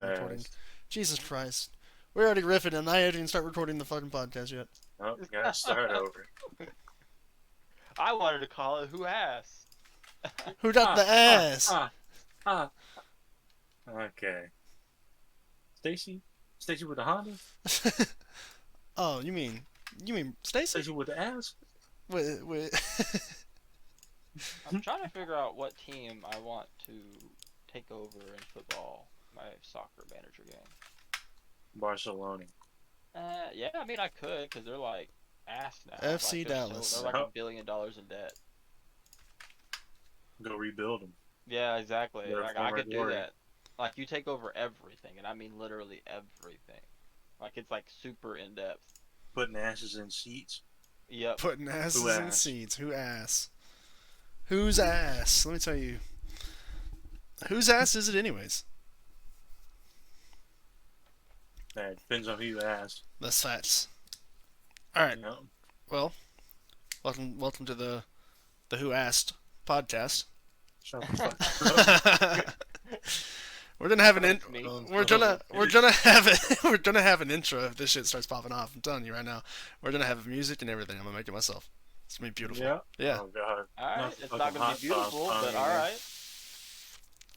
recording. Fast. Jesus Christ. We're already riffing and I didn't even start recording the fucking podcast yet. Oh, gotta start over. I wanted to call it Who Asked? Who got the ass? ah. Okay. Stacy? Stacy with the Honda? Oh, you mean Stacy? Stacy with the ass? Wait. I'm trying to figure out what team I want to take over in football, my soccer manager game. Barcelona. Yeah, I mean I could, because they're like ass now. FC like, Dallas. They're like $1 billion in debt. Go rebuild them. Yeah, exactly. They're Like I former could do glory. that. Like you take over everything, and I mean literally everything. Like it's like super in depth. Putting asses in seats. Yep. Putting asses Who in ass? seats. Who ass? Whose ass? Let me tell you. Whose ass is it anyways? That depends on who you ask. That's facts. Alright, You know? well, welcome to the Who Asked podcast. Shut the fuck up. We're gonna have an That's me. we're gonna have an intro if this shit starts popping off. I'm telling you right now. We're gonna have music and everything. I'm gonna make it myself. It's gonna be beautiful. Yeah? Yeah. Oh, God. Alright, Not it's fucking not gonna hot be sauce beautiful, on but here. alright.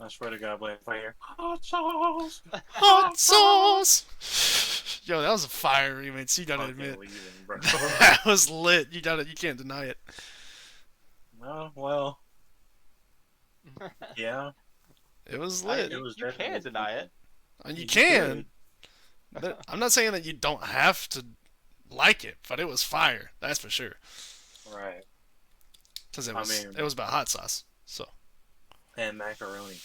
I swear to God, Blaine, if I hear hot sauce. Hot sauce. Yo, that was a fire remix. You gotta Fucking admit. leaving, bro. That was lit. You can't deny it. No, well. Yeah. It was I lit. mean, It was you can't definitely- deny it. And you You can. I'm not saying that you don't have to like it, but it was fire. That's for sure. Right. Because I mean- it was about hot sauce. So And macaroni.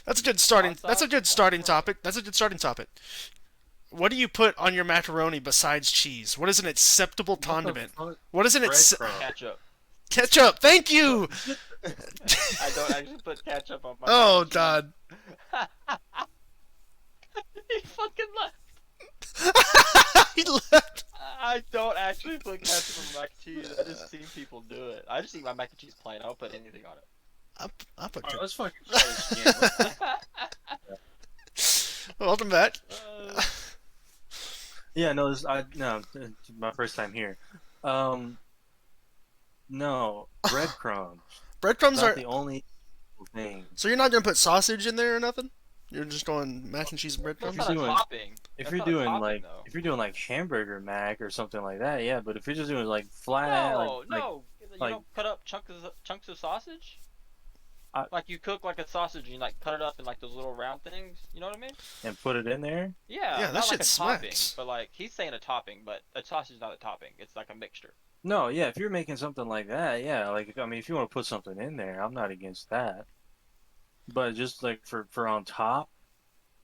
that's a good starting. Hot That's a sauce? good starting topic. That's a good starting topic. What do you put on your macaroni besides cheese? What is an acceptable condiment? What is an Breadcrumb. Ketchup. ketchup? Thank you. I don't actually put ketchup on my Oh mac and cheese. God. He fucking left. He left. I don't actually put ketchup on mac and cheese. I just seen people do it. I just eat my mac and cheese plain. I don't put anything on it. I put Alright, ketchup. let's fucking try this again. Welcome back. Yeah, no, it's my first time here. No, breadcrumbs. Breadcrumbs Not are. the only thing. So you're not gonna put sausage in there or nothing? You're just going mac and cheese and That's breadcrumbs? not a doing- topping. If That's you're not a doing topping, like, though. if you're doing like hamburger mac or something like that, yeah. But if you're just doing like flat, No, like no. You like- don't cut up chunks of sausage? I- Like you cook like a sausage and you like cut it up in like those little round things. You know what I mean? and put it in there, Yeah, Yeah, that not shit like a topping, smacks. but like he's saying a topping, but a sausage is not a topping. It's like a mixture. no, yeah. If you're making something like that, yeah. Like I mean, if you want to put something in there, I'm not against that. But just like for on top,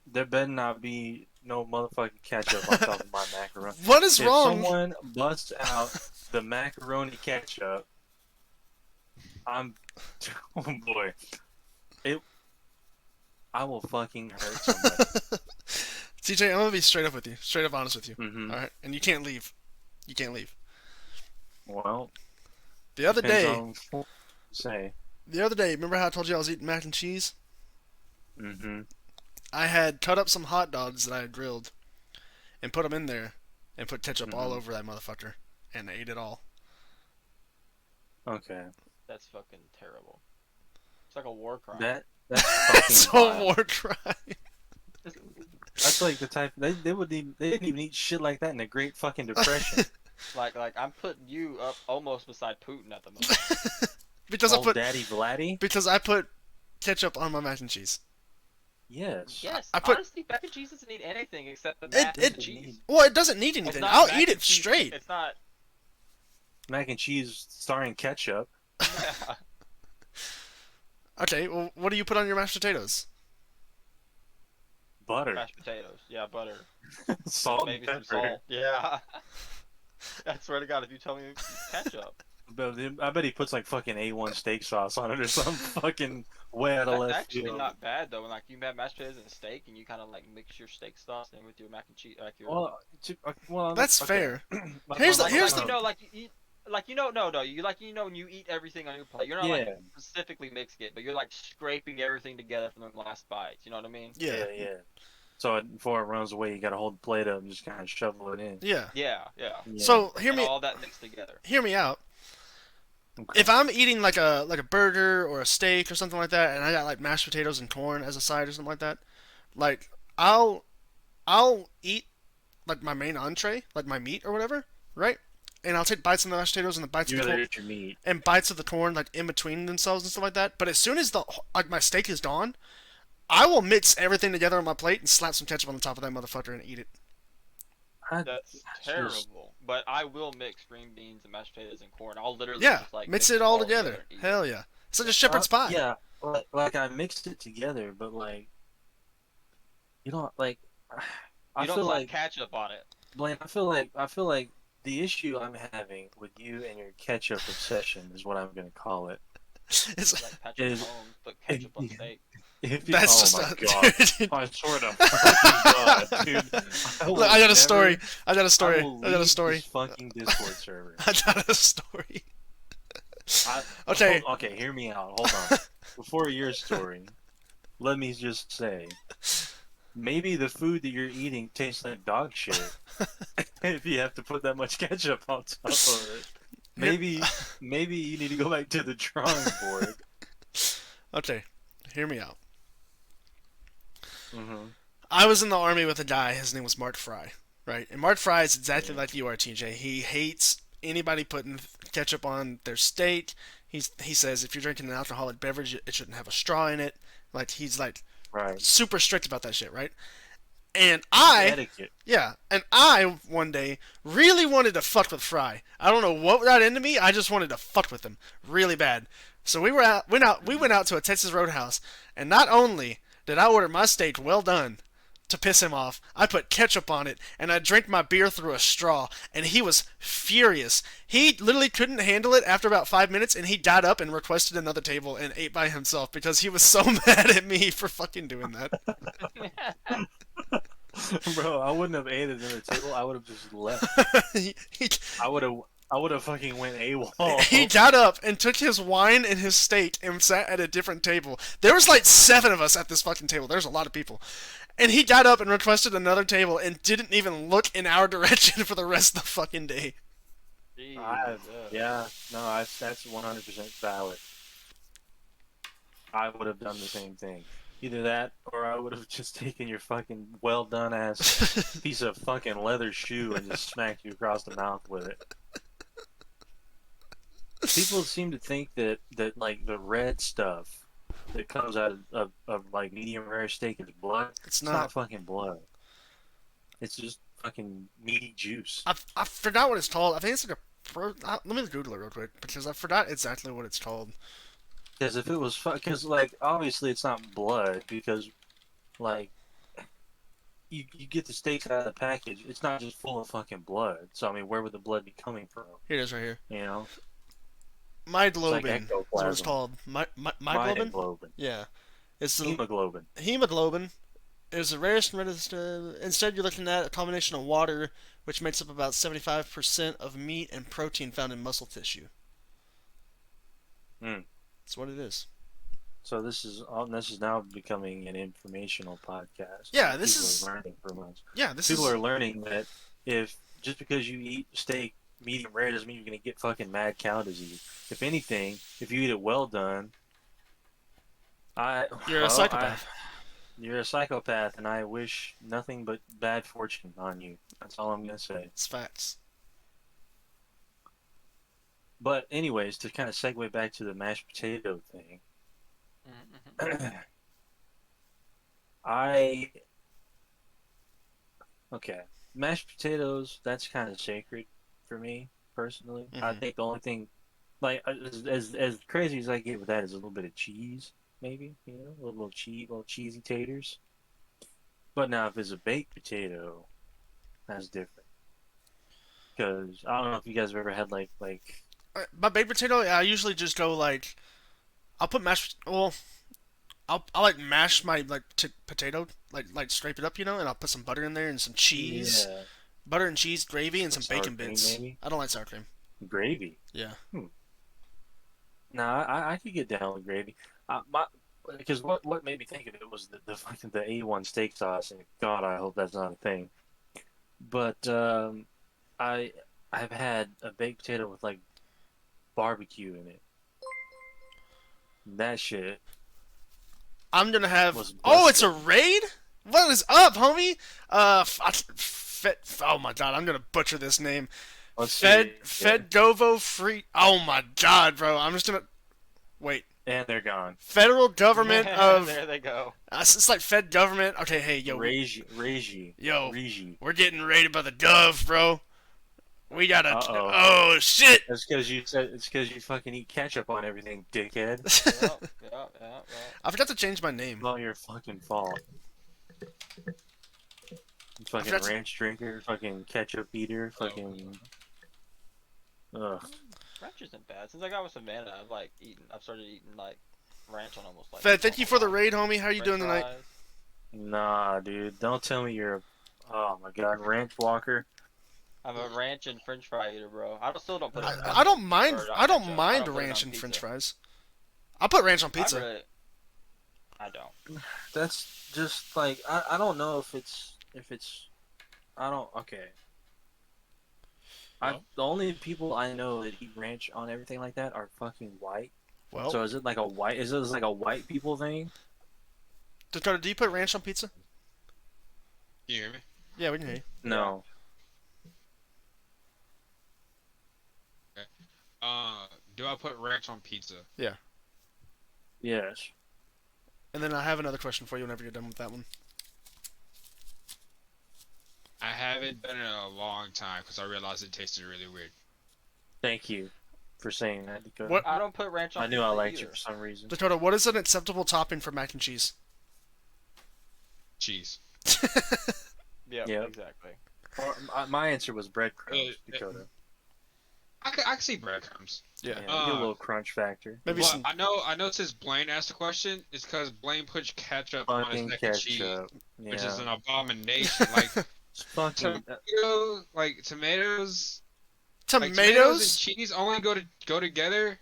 there better not be no motherfucking ketchup on top of my macaroni. What is If wrong? someone busts out the macaroni ketchup, I'm, oh boy, I will fucking hurt somebody. TJ, I'm gonna be straight up with you, straight up honest with you. Hmm. All right, and you can't leave. You can't leave. Well, The other depends day, on what you say. remember how I told you I was eating mac and cheese? Hmm. I had cut up some hot dogs that I had grilled, and put them in there, and put ketchup all Mhm. over that motherfucker, and ate it all. Okay. That's fucking terrible. It's like a war crime. That's fucking It's a wild. war crime. That's like the type they didn't even eat shit like that in the Great fucking Depression. like I'm putting you up almost beside Putin at the moment. because Old Daddy Vladdy. I put ketchup on my mac and cheese. Yes. Yes, I put- honestly, mac and cheese doesn't need anything except the mac It and cheese. well, it doesn't need It's anything. not I'll mac eat and it cheese. straight. It's not. Mac and cheese starring ketchup. Yeah. Okay, well, what do you put on your mashed potatoes? Butter. Mashed potatoes. Yeah, butter. Salt Maybe and some pepper. salt. Yeah. I swear to God, if you tell me ketchup, But I bet he puts like fucking A1 steak sauce on it or some fucking way out of that's left actually field. not bad though. When like you have mashed potatoes and steak, and you kind of like mix your steak sauce in with your mac and cheese, like your. Well, well, That's okay. fair. But- Here's but the- like, here's like, the- you know, like you eat. like no, you like when you eat everything on your plate, you're not like Yeah, specifically mixing it, but you're like scraping everything together from the last bites. You know what I mean? Yeah, yeah. So before it runs away, you gotta hold the plate up and just kind of shovel it in. yeah. Yeah, yeah. Yeah. So And all that mixed together. hear me out. Okay. If I'm eating like a burger or a steak or something like that, and I got like mashed potatoes and corn as a side or something like that, like I'll eat like my main entree, like my meat or whatever, right? And I'll take bites of the mashed potatoes and the bites of You the rather corn eat your meat. and bites of the corn like in between themselves and stuff like that. But as soon as the like my steak is gone, I will mix everything together on my plate and slap some ketchup on the top of that motherfucker and eat it. That's Just terrible. But I will mix green beans and mashed potatoes and corn. I'll literally Yeah, just like mix mix it them all all together. and eat it. Hell yeah, it's like a shepherd's pie. yeah, like I mixed it together, but like you know, like I You don't feel slap like ketchup on it. Blaine. I feel like the issue I'm having with you and your ketchup obsession is what I'm gonna call it. It's Like Patrick Is Mahomes, put ketchup on steak. if you, that's oh just my not. god, Dude. I swear to fucking god, dude. Look, I got a story. I got a I story. will I got a leave story. this fucking Discord server. I got a story. I, Okay. okay, hear me out. Hold on. Before your story, let me just say, maybe the food that you're eating tastes like dog shit. If you have to put that much ketchup on top of it, maybe you need to go back to the drawing board. Okay, hear me out. Mm-hmm. I was in the army with a guy. His name was Mark Fry, right? And Mark Fry is exactly Yeah. like you are, TJ. He hates anybody putting ketchup on their steak. He says if you're drinking an alcoholic beverage, it shouldn't have a straw in it. Like he's like Right. super strict about that shit, right? And It's I etiquette. Yeah, and I one day really wanted to fuck with Fry. I don't know what got into me. I just wanted to fuck with him really bad. So we went out to a Texas Roadhouse, and not only did I order my steak well done to piss him off, I put ketchup on it, and I drank my beer through a straw, and he was furious. He literally couldn't handle it after about 5 minutes, and he got up and requested another table and ate by himself because he was so mad at me for fucking doing that. Bro, I wouldn't have ate at another table. I would have just left. he, he, I would have fucking went AWOL. He got up and took his wine and his steak and sat at a different table. There was like 7 of us at this fucking table. There's a lot of people. And he got up and requested another table and didn't even look in our direction for the rest of the fucking day. Jeez, Yeah, no, that's 100% valid. I would have done the same thing. Either that, or I would have just taken your fucking well done ass piece of fucking leather shoe and just smacked you across the mouth with it. People seem to think that like the red stuff that comes out of like medium rare steak is blood. It's It's not not. fucking blood. It's just fucking meaty juice. I forgot what it's called. I think it's like a let me Google it real quick because I forgot exactly what it's called. Because if it was because like obviously it's not blood because like you get the steaks out of the package, it's not just full of fucking blood. So I mean, where would the blood be coming from? Here it is right here. You know, Myoglobin like is what it's ectoplasm. called. Myoglobin? Hemoglobin. Yeah. It's the Hemoglobin. hemoglobin is the rarest and reddest. Instead, you're looking at a combination of water, which makes up about 75% of meat and protein found in muscle tissue. Hmm. That's what it is. So this is now becoming an informational podcast. Yeah, this People is- are learning from us. Yeah, this People is. are learning that if just because you eat steak medium rare doesn't mean you're gonna get fucking mad cow disease. If anything, if you eat it well done, You're a well, psychopath. you're a psychopath, and I wish nothing but bad fortune on you. That's all I'm gonna say. It's facts. But anyways, to kind of segue back to the mashed potato thing, Mhm. I okay, mashed potatoes. That's kind of sacred for me personally. I Mhm. think the only thing, like as crazy as I get with that, is a little bit of cheese, maybe a little cheesy taters. But now if it's a baked potato, that's different. Because I don't know if you guys have ever had like My baked potato, I usually just go like. I'll put mashed. Well, I'll like mash my like potato, like scrape it up, and I'll put some butter in there and some cheese, yeah, butter and cheese gravy and some some sour bacon cream bits. maybe. I don't like sour cream. Gravy. Yeah. Nah, I could get down with gravy. Because what made me think of it was the fucking the A1 steak sauce, and God, I hope that's not a thing. But I I've had a baked potato with like barbecue in it. That shit I'm gonna have. was Oh, it's a busted. raid. What is up, homie? Oh my god, I'm gonna butcher this name. Let's see. Fedgovo free. Oh my god, bro. I'm just gonna wait. And they're gone. Federal government of. There they go. It's like Fed government. Okay, hey, yo, Regi. we're getting raided by the Gov, bro. We gotta. Uh-oh. Oh shit. It's because you said it's because you fucking eat ketchup on everything, dickhead. Yep. I forgot to change my name. It's all your fucking fault. You fucking forgot to- ranch drinker, fucking ketchup eater, fucking. Ugh. Ranch isn't bad. Since I got with Savannah, I've started eating like ranch on almost like. Fed, thank you for the raid, homie. How are you doing French tonight? fries. Nah, dude. Don't tell me you're. Oh my god, ranch walker. I'm a ranch and French fry eater, bro. Still don't put it. I don't mind. Or not I don't ketchup. I mind don't put it ranch on and French pizza. fries. I'll put ranch on pizza. I don't. That's just like I don't know if it's I don't okay. The only people I know that eat ranch on everything like that are fucking white. Well, So is it like a white people thing? Dakota, do you put ranch on pizza? You hear me? Yeah, we can hear you. No. Do I put ranch on pizza? Yes. And then I have another question for you whenever you're done with that one. I haven't done it in a long time because I realized it tasted really weird. Thank you for saying that, Dakota. What? I don't put ranch on. I knew I pizza liked you either. for some reason. Dakota, what is an acceptable topping for mac and cheese? Cheese. Yeah, Yep. exactly. My answer was breadcrumbs, Uh, Dakota. I can see breadcrumbs. Yeah. Yeah, you get a little crunch factor. Maybe Well, some. I know since Blaine asked the question, it's because Blaine puts ketchup on his Fucking mac and cheese, ketchup. which is an Yeah. abomination. Like It's fucking. tomatoes, like tomatoes and Tomatoes? cheese only go together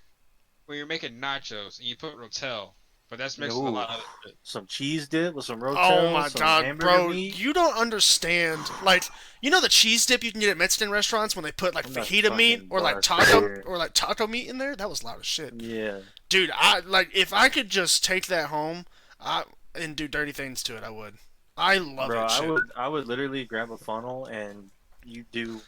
when you're making nachos and you put Rotel, but that's mixed with a lot of other shit. Some cheese dip with some rotel. Oh my some god, hamburger bro. meat. You don't understand. Like, you know the cheese dip you can get at Mexican restaurants when they put like I'm not fajita meat fucking or like bust taco here. or like taco meat in there? That was loud as shit. Yeah. Dude, if I could just take that home and do dirty things to it, I would. I love Bro, that shit. I would literally grab a funnel and you do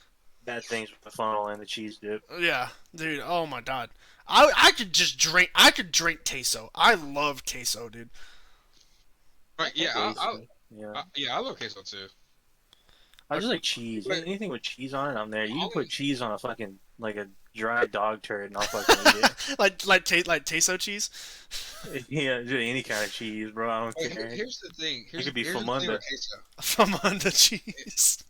bad things with the funnel and the cheese dip. Yeah, dude. Oh my god. I could just drink. I could drink queso. I love queso, dude. Right? Yeah, Yeah. I love queso too. I just like cheese. Wait. Anything with cheese on it, I'm there. You can Only- put cheese on a fucking like a dry dog turd and I'll fucking eat like queso cheese. it. Yeah, just any kind of cheese, bro. I don't Wait, care. here's the thing. could be here's the thing Famunda. with queso. From under cheese.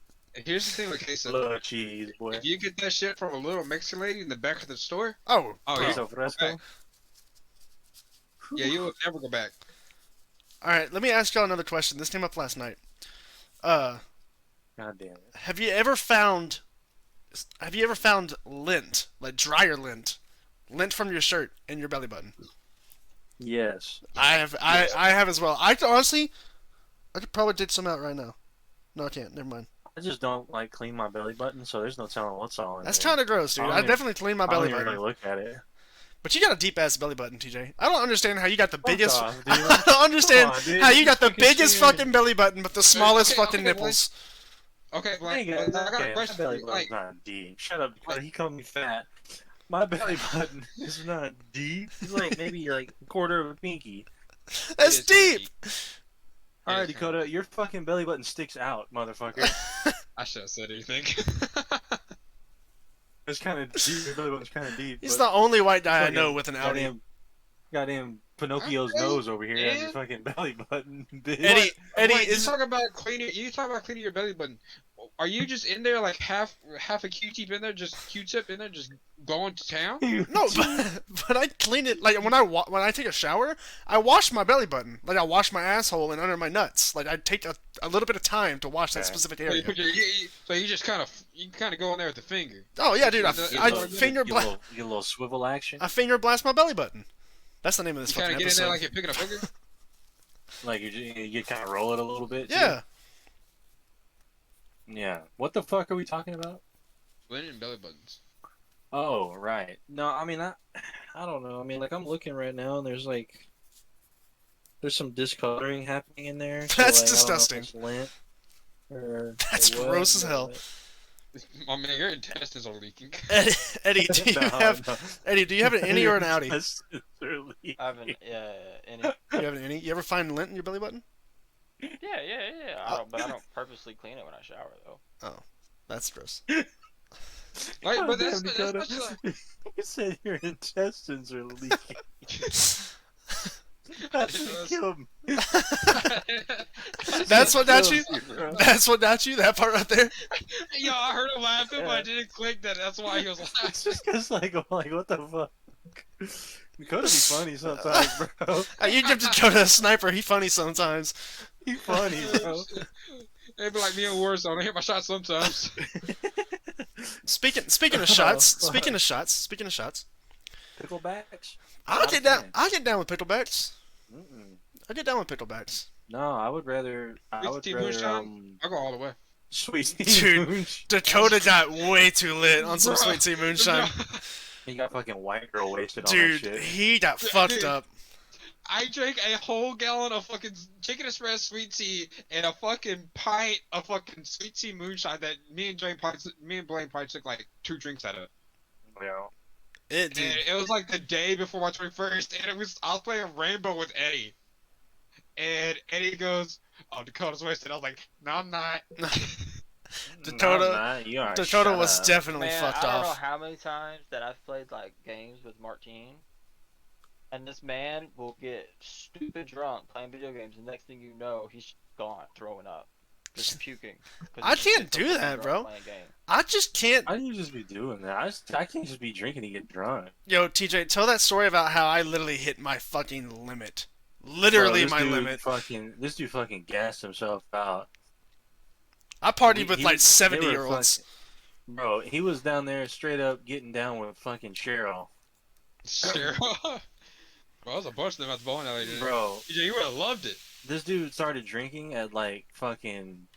Here's the thing with queso. Love cheese, boy. If you get that shit from a little Mexican lady in the back of the store, Oh, oh bro. yeah, Queso fresco. yeah, you will never go back. All right. Let me ask y'all another question. This came up last night. God damn it. Have you ever found lint, like dryer lint from your shirt in your belly button? Yes. I have. I have as well. I could probably dig some out right now. No, I can't. Never mind. I just don't like clean my belly button, so there's no telling what's all in That's there. kind of gross, dude. I don't I even- definitely clean my I don't belly even button. really look at it. But you got a deep ass belly button, TJ. I don't understand how you got the Fuck biggest. off, dude. I don't understand Come on, dude. how you got the Fucking biggest serious. fucking belly button but the smallest okay, fucking okay, nipples. Okay, Hey, Blaine, guys, I got okay, a my question. belly button's Like, not deep. Shut up, because he called me fat. My belly button is not deep. It's like maybe like a quarter of a pinky. That's it is deep. All right, It is Dakota, your fucking belly button sticks out, motherfucker. I should have said anything. It's kind of deep. Your belly button's kind of deep. He's but the only white guy I fucking know with an Audi. goddamn Pinocchio's Okay, nose over here has yeah. your fucking belly button. Bitch. Eddie Wait, is. you talk about cleaning your belly button. are you just in there like half a Q-tip in there, just Q-tip in there, just going to town? No, but I clean it like when I take a shower, I wash my belly button. Like I wash my asshole and under my nuts. Like I take a little bit of time to wash that Okay. specific So you area. put so you just kind of go in there with the finger. Oh yeah, dude. I, Get I a little- finger Get a blast. little swivel action. I finger blast my belly button. That's the name of this You kind fucking of get in there episode. like you're picking a booger. Like you kind of roll it a little bit. too? Yeah. Yeah. What the fuck are we talking about? Linen and belly buttons. Oh, right. No, I mean, I don't know. I mean, like, I'm looking right now, and there's some discoloring happening in there. So, That's like, disgusting. I don't know if it's lint or That's what, gross as hell. but- Oh man, your intestines are leaking. Eddie, do you No, have no. Eddie? Do you have an innie or an outie? Intestines are leaking. I haven't. Yeah. Any. You have an innie? You ever find lint in your belly button? Yeah. But I don't purposely clean it when I shower though. That's gross. Like, God but damn, that's Dakota. such a- You said your intestines are leaking. That killed me. That's what got you? Kills bro. That's what got you? That part right there? Yo, I heard him laughing, but I Yeah. didn't click that. That's why he was It's laughing. just cause like what the fuck? Dakota be funny sometimes, bro. You give Dakota a sniper. He funny sometimes. He funny, bro. It'd be like me in Warzone. I hit my shot sometimes. Speaking of Oh, shots. fuck. Speaking of shots. Picklebacks? I'll Not get a down. fan. I'll get down with picklebacks. Mm-mm. I'll get down with picklebacks. No, I would rather. Team Moonshine? I'll go all the way. Sweet Dude, Moonshine. Dakota got way too lit on some Bro. sweet tea moonshine. He got fucking white girl wasted on Dude, that shit. he got fucked up. I drank a whole gallon of fucking chicken express sweet tea and a fucking pint of fucking sweet tea moonshine that me and Blaine probably took like 2 drinks out of. Yeah. It, dude. And it was like the day before my 21st, and I was playing Rainbow with Eddie. And Eddie goes, "Oh, Dakota's wasted." I was like, "No, I'm not." Dakota- No, I'm not. You are. Dakota Shut was up. definitely Man, fucked I don't know off. how many times that I've played like games with Martine, and this man will get stupid drunk playing video games. And next thing you know, he's gone, throwing up, just puking. 'Cause I he just can't gets so do fucking that, drunk bro. playing a game. I just can't. How do you just be doing that? I can't just be drinking to get drunk. Yo, TJ, tell that story about how I literally hit my fucking limit. Bro, Literally this my dude limit. This dude fucking gassed himself out. I partied He- with he- like they 70-year-olds. were Bro, he was down there straight up getting down with fucking Cheryl. Cheryl. Bro, there was a bunch of them at the bowling alley. Dude. Bro, You would have loved it. this dude started drinking at like fucking,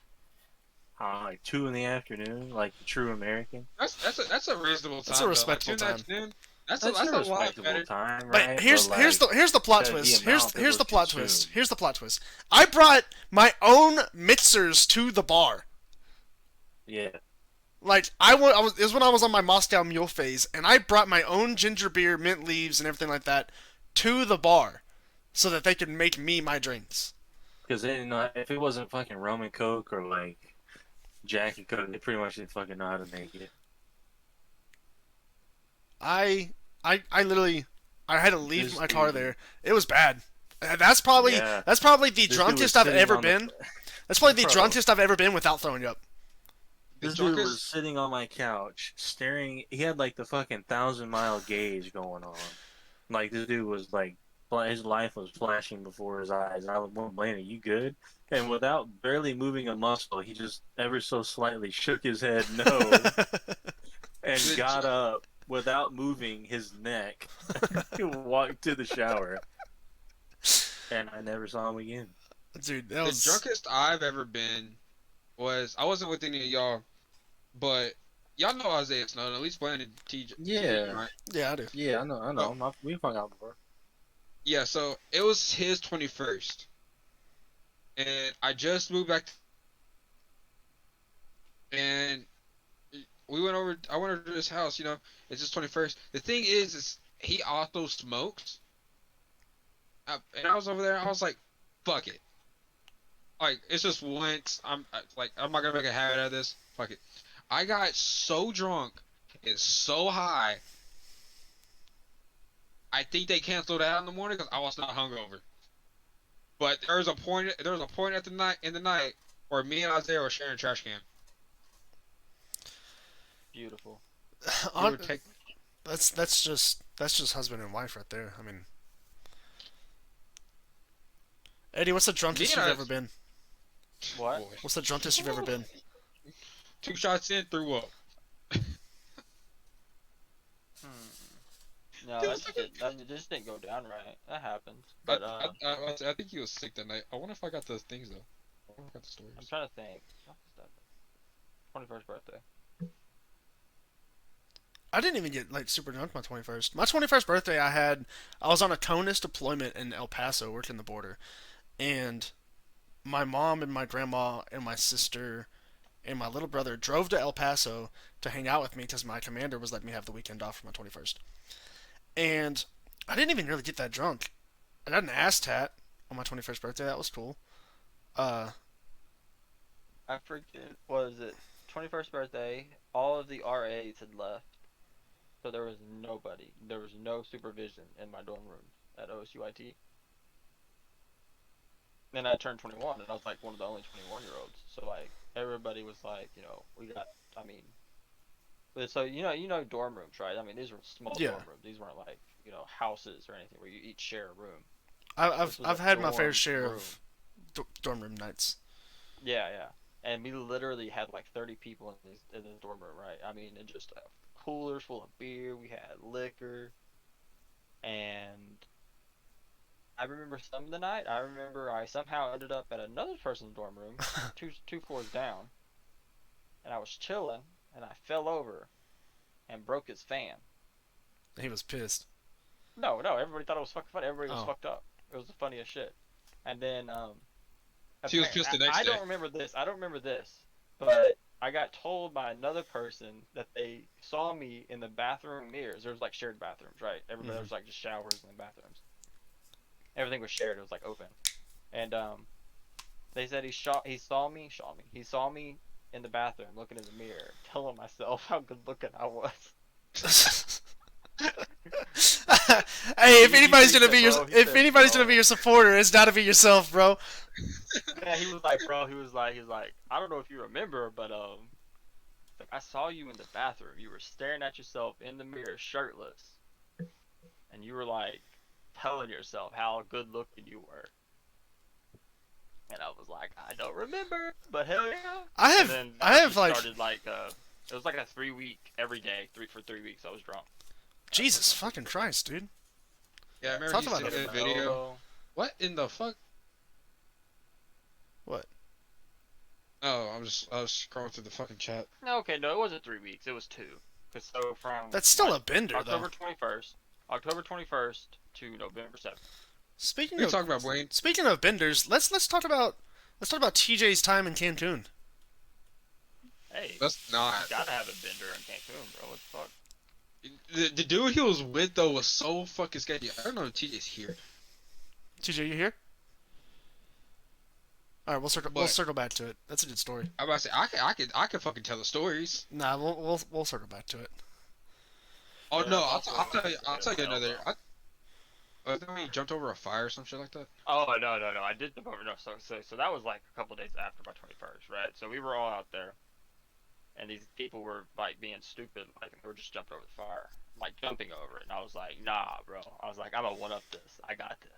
I don't know, like 2 in the afternoon, like a true American. That's a reasonable time. That's a though. respectable Like, 2 in the time. afternoon, That's That's a a lot respectable better. time, But right? here's But, here's like, the plot the twist. amount that Here's the was plot twist. consumed. Here's the plot twist. I brought my own mixers to the bar. yeah. Like it was when I was on my Moscow Mule phase, and I brought my own ginger beer, mint leaves, and everything like that to the bar, so that they could make me my drinks. Because they didn't know if it wasn't fucking rum and coke or like Jack and Coke, they pretty much didn't fucking know how to make it. I literally had to leave This my car dude- there. It was bad. That's probably Yeah. the This dude was drunkest I've sitting ever on the- been. That's probably the Bro. drunkest I've ever been without throwing up. This The dude drunkest- was sitting on my couch, staring. He had like the fucking 1,000-mile gauge going on. Like this dude was like, his life was flashing before his eyes. And I was Blaine, are you good? And without barely moving a muscle, he just ever so slightly shook his head no, and Good got job. up without moving his neck. He walked to the shower, and I never saw him again. Dude, that The was drunkest I've ever been was I wasn't with any of y'all, but y'all know Isaiah Snowden. At least playing in TJ. Yeah. Right? Yeah, I know. Oh. We hung out before. Yeah. So it was his 21st, and I just moved back, and we went over. I went over to his house. You know, it's his 21st. The thing is he also smokes. And I was over there. I was like, fuck it. Like, it's just once. I'm not gonna make a habit out of this. Fuck it. I got so drunk and so high. I think they canceled out in the morning because I was not hungover. But there was a point. There was a point in the night where me and Isaiah were sharing a trash can. Beautiful. You were tech. That's just husband and wife right there. I mean, Eddie, what's the drunkest Me and you've I. ever been? What? Boy, What's the drunkest you've ever been? 2 shots in, threw up. No, Dude, that it's just like didn't, that just didn't go down right. That happens. I, But I think he was sick that night. I wonder if I got the things though. I wonder if I got the stories. I'm trying to think. What was that? 21st birthday. I didn't even get like super drunk my 21st. My 21st birthday, I was on a CONUS deployment in El Paso, working the border, and my mom and my grandma and my sister and my little brother drove to El Paso to hang out with me because my commander was letting me have the weekend off for my 21st. And I didn't even really get that drunk. I got an ass tat on my 21st birthday. That was cool. Uh, I forget. Was it 21st birthday? All of the RAs had left, so there was nobody. There was no supervision in my dorm rooms at OSUIT. Then I turned 21, and I was like one of the only 21-year-olds. So like everybody was like, we got. I mean, but so dorm rooms, right? I mean, these were small Yeah. dorm rooms. These weren't like houses or anything where you each share a room. I've This was I've a had my fair dorm share room. of dorm room nights. Yeah, yeah. And we literally had like 30 people in this dorm room, right? I mean, it just coolers full of beer. We had liquor, and I remember some of the night. I remember I somehow ended up at another person's dorm room, two floors down, and I was chilling, and I fell over and broke his fan. He was pissed. No, no, everybody thought it was fucking funny. Everybody was Oh. fucked up. It was the funniest shit. And then She was pissed the next I day. don't remember this. I don't remember this, but I got told by another person that they saw me in the bathroom mirrors. There was like shared bathrooms, right? Everybody there was like just showers and bathrooms. Everything was shared. It was like open, and they said he saw me in the bathroom looking in the mirror, telling myself how good looking I was. Hey, if He anybody's said, gonna be bro, he if said, anybody's bro. gonna be your supporter, it's gotta be yourself, bro. Yeah, he was like, bro, he was like, I don't know if you remember, but like I saw you in the bathroom. You were staring at yourself in the mirror, shirtless, and you were like telling yourself how good looking you were. And I was like, I don't remember, but hell yeah. I And have then I it have just like started like it was like a 3 week every day, for 3 weeks I was drunk. Jesus fucking Christ, dude. Yeah, I remember Talk he about sent it. me a My video. elbow. What in the fuck? What? Oh, I was scrolling through the fucking chat. No, okay, no, it wasn't 3 weeks. It was 2. Cause so from That's still a bender, October though. 21st to November 7th. Speaking We of can talk about Wayne. speaking of benders, let's talk about TJ's time in Cancun. Hey, Let's not. you gotta have a bender in Cancun, bro. What the fuck? The dude he was with though was so fucking sketchy. I don't know if TJ's here. TJ, you here? All right, we'll But- circle back to it. That's a good story. I'm about to say I could fucking tell the stories. Nah, we'll circle back to it. Oh Yeah, no, that's I'll also tell you a another. elbow. Then when he jumped over a fire or some shit like that. Oh no. I did jump over. No, so that was like a couple days after my 21st, right? So we were all out there, and these people were like being stupid, like they were just jumping over the fire, like jumping over it. And I was like, nah, bro. I was like, I'm gonna one up this. I got this.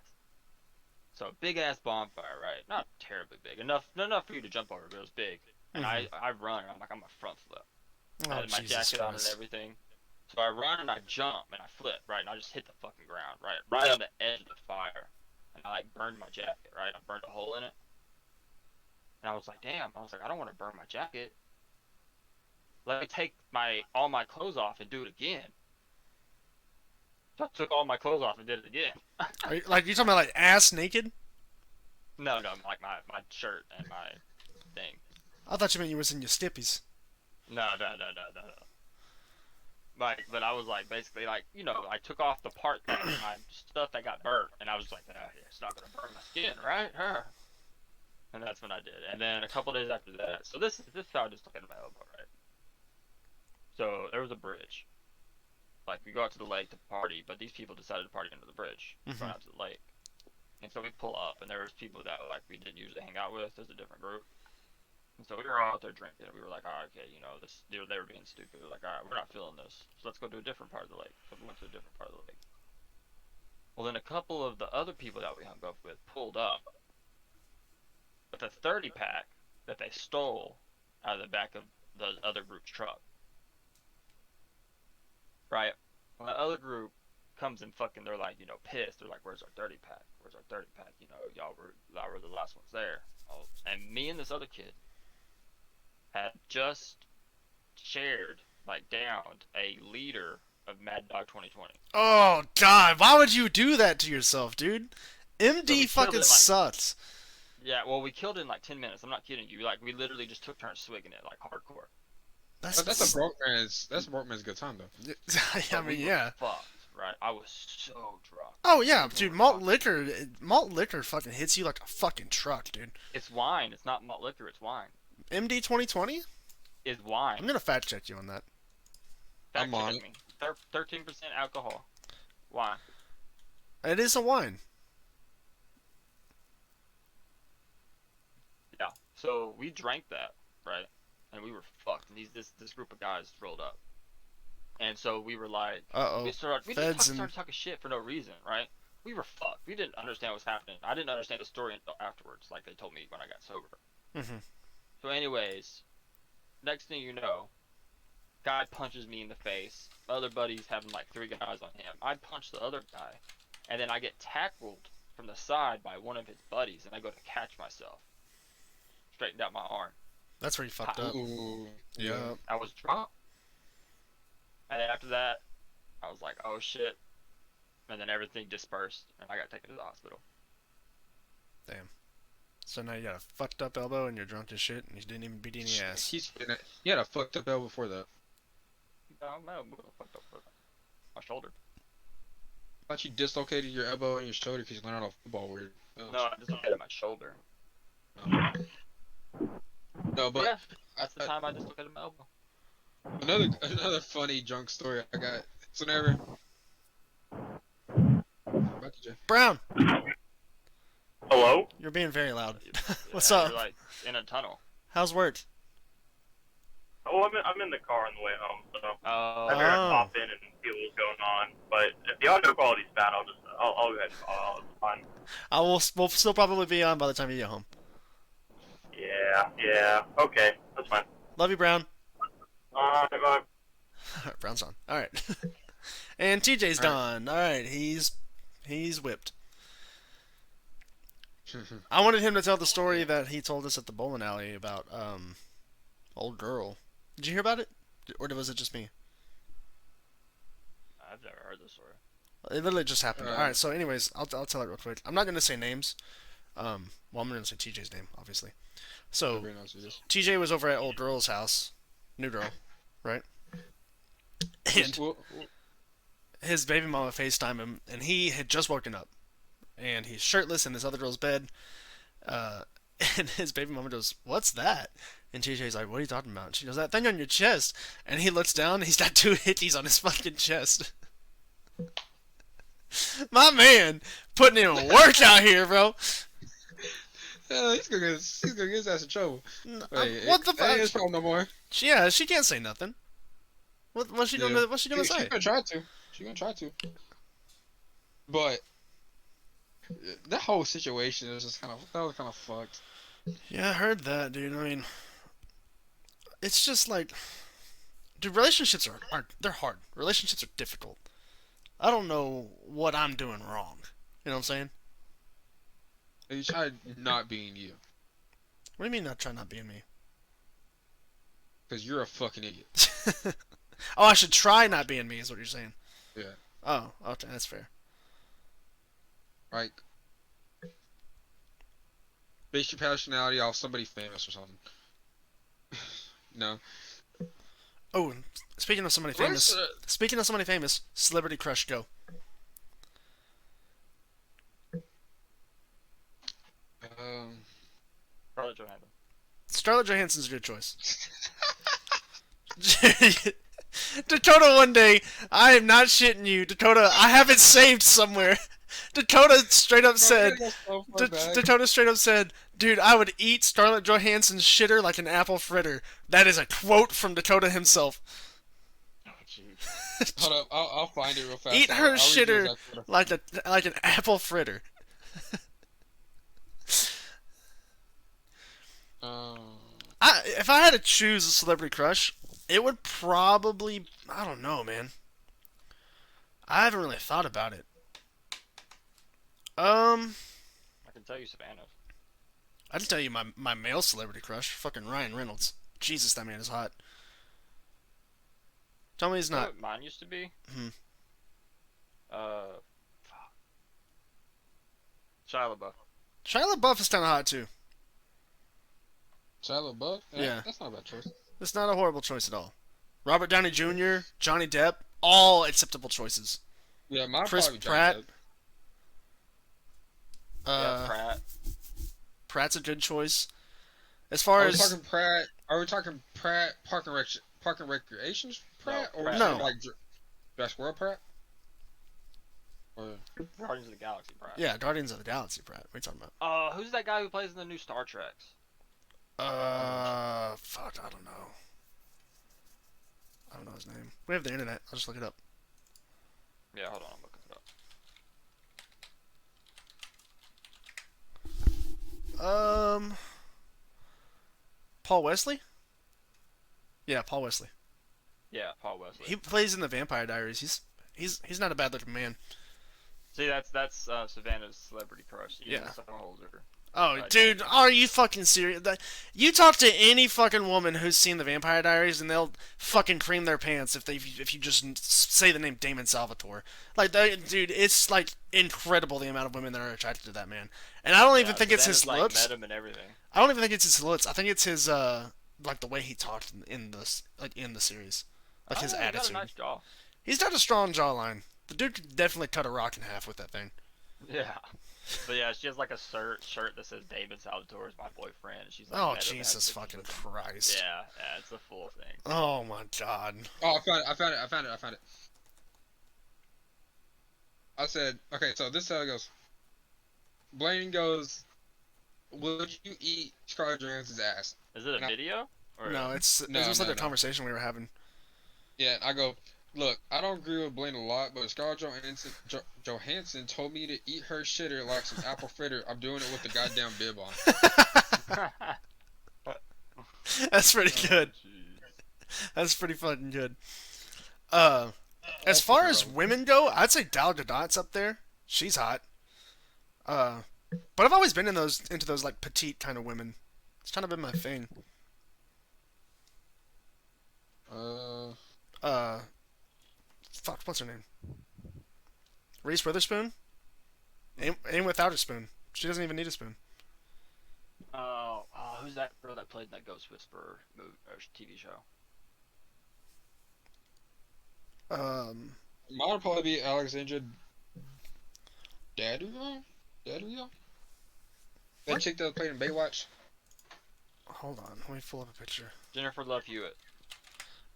So big ass bonfire, right? Not terribly big. Enough for you to jump over, but it was big. And I run, and I'm like, I'm a front flip. Oh, I had my Jesus jacket on and Christ. everything. So I run and I jump and I flip, right? And I just hit the fucking ground, right on the edge of the fire. And I like burned my jacket, right? I burned a hole in it. And I was like, damn. I was like, I don't want to burn my jacket. Let me take all my clothes off and do it again. So I took all my clothes off and did it again. Are you, like you talking about like ass naked? No, like my shirt and my thing. I thought you meant you was in your stippies. No. Like, but I was like, basically, like, I took off the part that my stuff that got burnt, and I was like, it's not gonna burn my skin, right? And that's when I did. And then a couple days after that, so this is how I just look at my elbow, right? So there was a bridge. Like, we go out to the lake to party, but these people decided to party under the bridge, going out to the lake. And so we pull up, and there was people that like we didn't usually hang out with. There's a different group. And so we were all out there drinking, and we were like, "All right, okay, they were being stupid. We were like, all right, we're not feeling this, so let's go to a different part of the lake." So we went to a different part of the lake. Well, then a couple of the other people that we hung up with pulled up with a 30 pack that they stole out of the back of the other group's truck. Right? When the other group comes and fucking, they're like, pissed. They're like, "Where's our 30 pack? Where's our 30 pack? Y'all were the last ones there." Oh, and me and this other kid had just shared, like, downed a liter of Mad Dog 2020. Oh God, why would you do that to yourself, dude? MD So fucking sucks. Yeah, well, we killed it in like 10 minutes. I'm not kidding you. Like, we literally just took turns swigging it, like, hardcore. That's a broke man's good time though. I But mean, we yeah. were fucked, right? I was so drunk. Oh yeah, We dude. were Malt fucked. liquor fucking hits you like a fucking truck, dude. It's wine. It's not malt liquor. It's wine. MD 2020? It's wine. I'm gonna fact check you on that. I'm on Fact check me. 13% alcohol. Wine. It is a wine. Yeah. So we drank that, right? And we were fucked. And this group of guys rolled up. And so we were like, Uh we oh. started Feds and started talking shit for no reason, right? We were fucked. We didn't understand what's happening. I didn't understand the story until afterwards, like they told me when I got sober. Mhm. So anyways, next thing you know, guy punches me in the face. My other buddy's having like 3 guys on him. I punch the other guy, and then I get tackled from the side by one of his buddies, and I go to catch myself. Straightened out my arm. That's where you fucked up. Ooh, Yeah. I was drunk. And then after that, I was like, oh shit. And then everything dispersed, and I got taken to the hospital. Damn. So now you got a fucked up elbow and you're drunk as shit and you didn't even beat any ass. He had a fucked up elbow before that. I'm fucked up with my shoulder. I thought you dislocated your elbow and your shoulder because you learned how to football weird. Oh. No, I just looked at my shoulder. No, but yeah, that's the time I just looked at my elbow. another funny drunk story I got. So never. Back to Jay. Brown! Hello? You're being very loud. What's Yeah, up? You're like in a tunnel. How's work? Oh, I'm in the car on the way home, so Oh. I figured I'd Oh. pop in and see what was going on. But if the audio quality's bad, I'll go ahead and call. It's fine. We'll still probably be on by the time you get home. Yeah. Okay, that's fine. Love you, Brown. Bye. Brown's on. Alright. And TJ's done. Alright, he's whipped. I wanted him to tell the story that he told us at the bowling alley about old girl. Did you hear about it? Or was it just me? I've never heard this story. It literally just happened. Uh, Alright, so anyways, I'll tell it real quick. I'm not gonna say names. Well, I'm gonna say TJ's name, obviously. So Everybody knows who this. TJ was over at old girl's house, new girl, right? And Well, his baby mama FaceTimed him, and he had just woken up, and he's shirtless in this other girl's bed. And his baby mama goes, "What's that?" And TJ's like, "What are you talking about?" And she goes, "That thing on your chest." And he looks down, and he's got 2 hickeys on his fucking chest. My man, putting in work out here, bro. he's gonna get his ass in trouble. Wait, What the it ain't his fuck? problem no more. Yeah, she can't say nothing. What's she Yeah. gonna What's she gonna She's say? gonna try to. She's gonna try to. But that whole situation is just kind of fucked. Yeah, I heard that, dude. I mean, it's just like, dude, relationships are they're hard. Relationships are difficult. I don't know what I'm doing wrong. You know what I'm saying? You try not being you, What do you mean not trying not being me? because you're a fucking idiot. Oh, I should try not being me, is what you're saying. Yeah. Oh, okay, that's fair. Like, base your personality off somebody famous or something. No. Oh, and speaking of somebody famous, Celebrity Crush, go. Scarlett Johansson. Scarlett Johansson's a good choice. Dakota, one day, I am not shitting you, Dakota, I have it saved somewhere. Dakota straight up Bro, said, I'm gonna go so far back. Dakota straight up said, dude, I would eat Scarlett Johansson's shitter like an apple fritter. That is a quote from Dakota himself. Oh, jeez. Hold up, I'll find it real fast. Eat her I'll read you shitter exactly like an apple fritter. If I had to choose a celebrity crush, it would probably, I don't know, man. I haven't really thought about it. I can tell you Savannah. I can tell you my male celebrity crush, fucking Ryan Reynolds. Jesus, that man is hot. Tell me he's You know not. what mine used to be? Hmm. Fuck. Shia LaBeouf. Shia LaBeouf is kind of hot too. Shia LaBeouf? Yeah. That's not a bad choice. It's not a horrible choice at all. Robert Downey Jr., Johnny Depp, all acceptable choices. Yeah, mine Chris probably Johnny Pratt. Depp. Yeah, Pratt. Pratt's a good choice. As far Are we as talking Pratt? Are we talking Pratt Park and Recreation Pratt, or Pratt. No. like Jurassic World Pratt? Or Guardians of the Galaxy Pratt. yeah, Guardians of the Galaxy Pratt. What are you talking about? Who's that guy who plays in the new Star Treks? Fuck, I don't know. I don't know his name. We have the internet. I'll just look it up. Yeah, hold on, I'm looking it up. Paul Wesley? Yeah, Paul Wesley. Yeah, Paul Wesley. He plays in the Vampire Diaries. He's not a bad looking man. See, that's Savannah's celebrity crush. Even Yeah. someone older. Oh, Right. dude, are you fucking serious? You talk to any fucking woman who's seen the Vampire Diaries, and they'll fucking cream their pants if you just say the name Damon Salvatore. Like, dude, it's like incredible the amount of women that are attracted to that man. And I don't even think it's his Savannah's, looks. Met him and everything. I don't even think it's his looks. I think it's his like the way he talked in the series, like his He's got a attitude. nice jaw. He's got a strong jawline. The dude could definitely cut a rock in half with that thing. Yeah. But yeah, she has like a shirt that says David Salvatore is my boyfriend. And she's like, Oh, met him, Jesus has fucking pictures of him. Christ. Yeah, it's a full thing. Oh my God. oh, I found it. I said, okay, so this is how it goes. Blaine goes, "Would you eat Scarlett Johansson's ass?" Is it a No. video? Or No, it's No, just like no, a no. conversation we were having. Yeah, I go, "Look, I don't agree with Blaine a lot, but Scarlett Johansson told me to eat her shitter like some apple fritter. I'm doing it with the goddamn bib on." That's pretty good. Jeez. That's pretty fucking good. As far as women go, I'd say Gal Gadot's up there. She's hot. But I've always been into those like petite kind of women. It's kind of been my thing. Fuck, what's her name? Reese Witherspoon? Ain't without a spoon. She doesn't even need a spoon. Who's that girl that played in that Ghost Whisperer movie or TV show? Mine would probably be Alexandra Daddario? That What? chick that played in Baywatch? Hold on, let me pull up a picture. Jennifer Love Hewitt.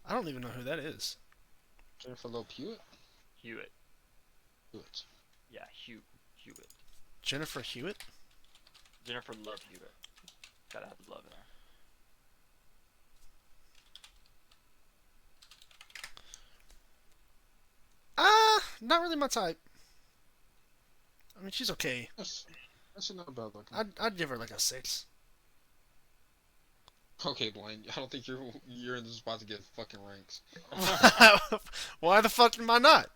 I don't even know who that is. Jennifer Lopez Hewitt? Hewitt. Hewitt. Yeah, Hewitt. Jennifer Hewitt? Jennifer Love Hewitt. Gotta have the love in there. Not really my type. I mean, she's okay. That's not bad looking. I'd give her like a 6. Okay, Blaine, I don't think you're in the spot to get fucking ranks. Why the fuck am I not?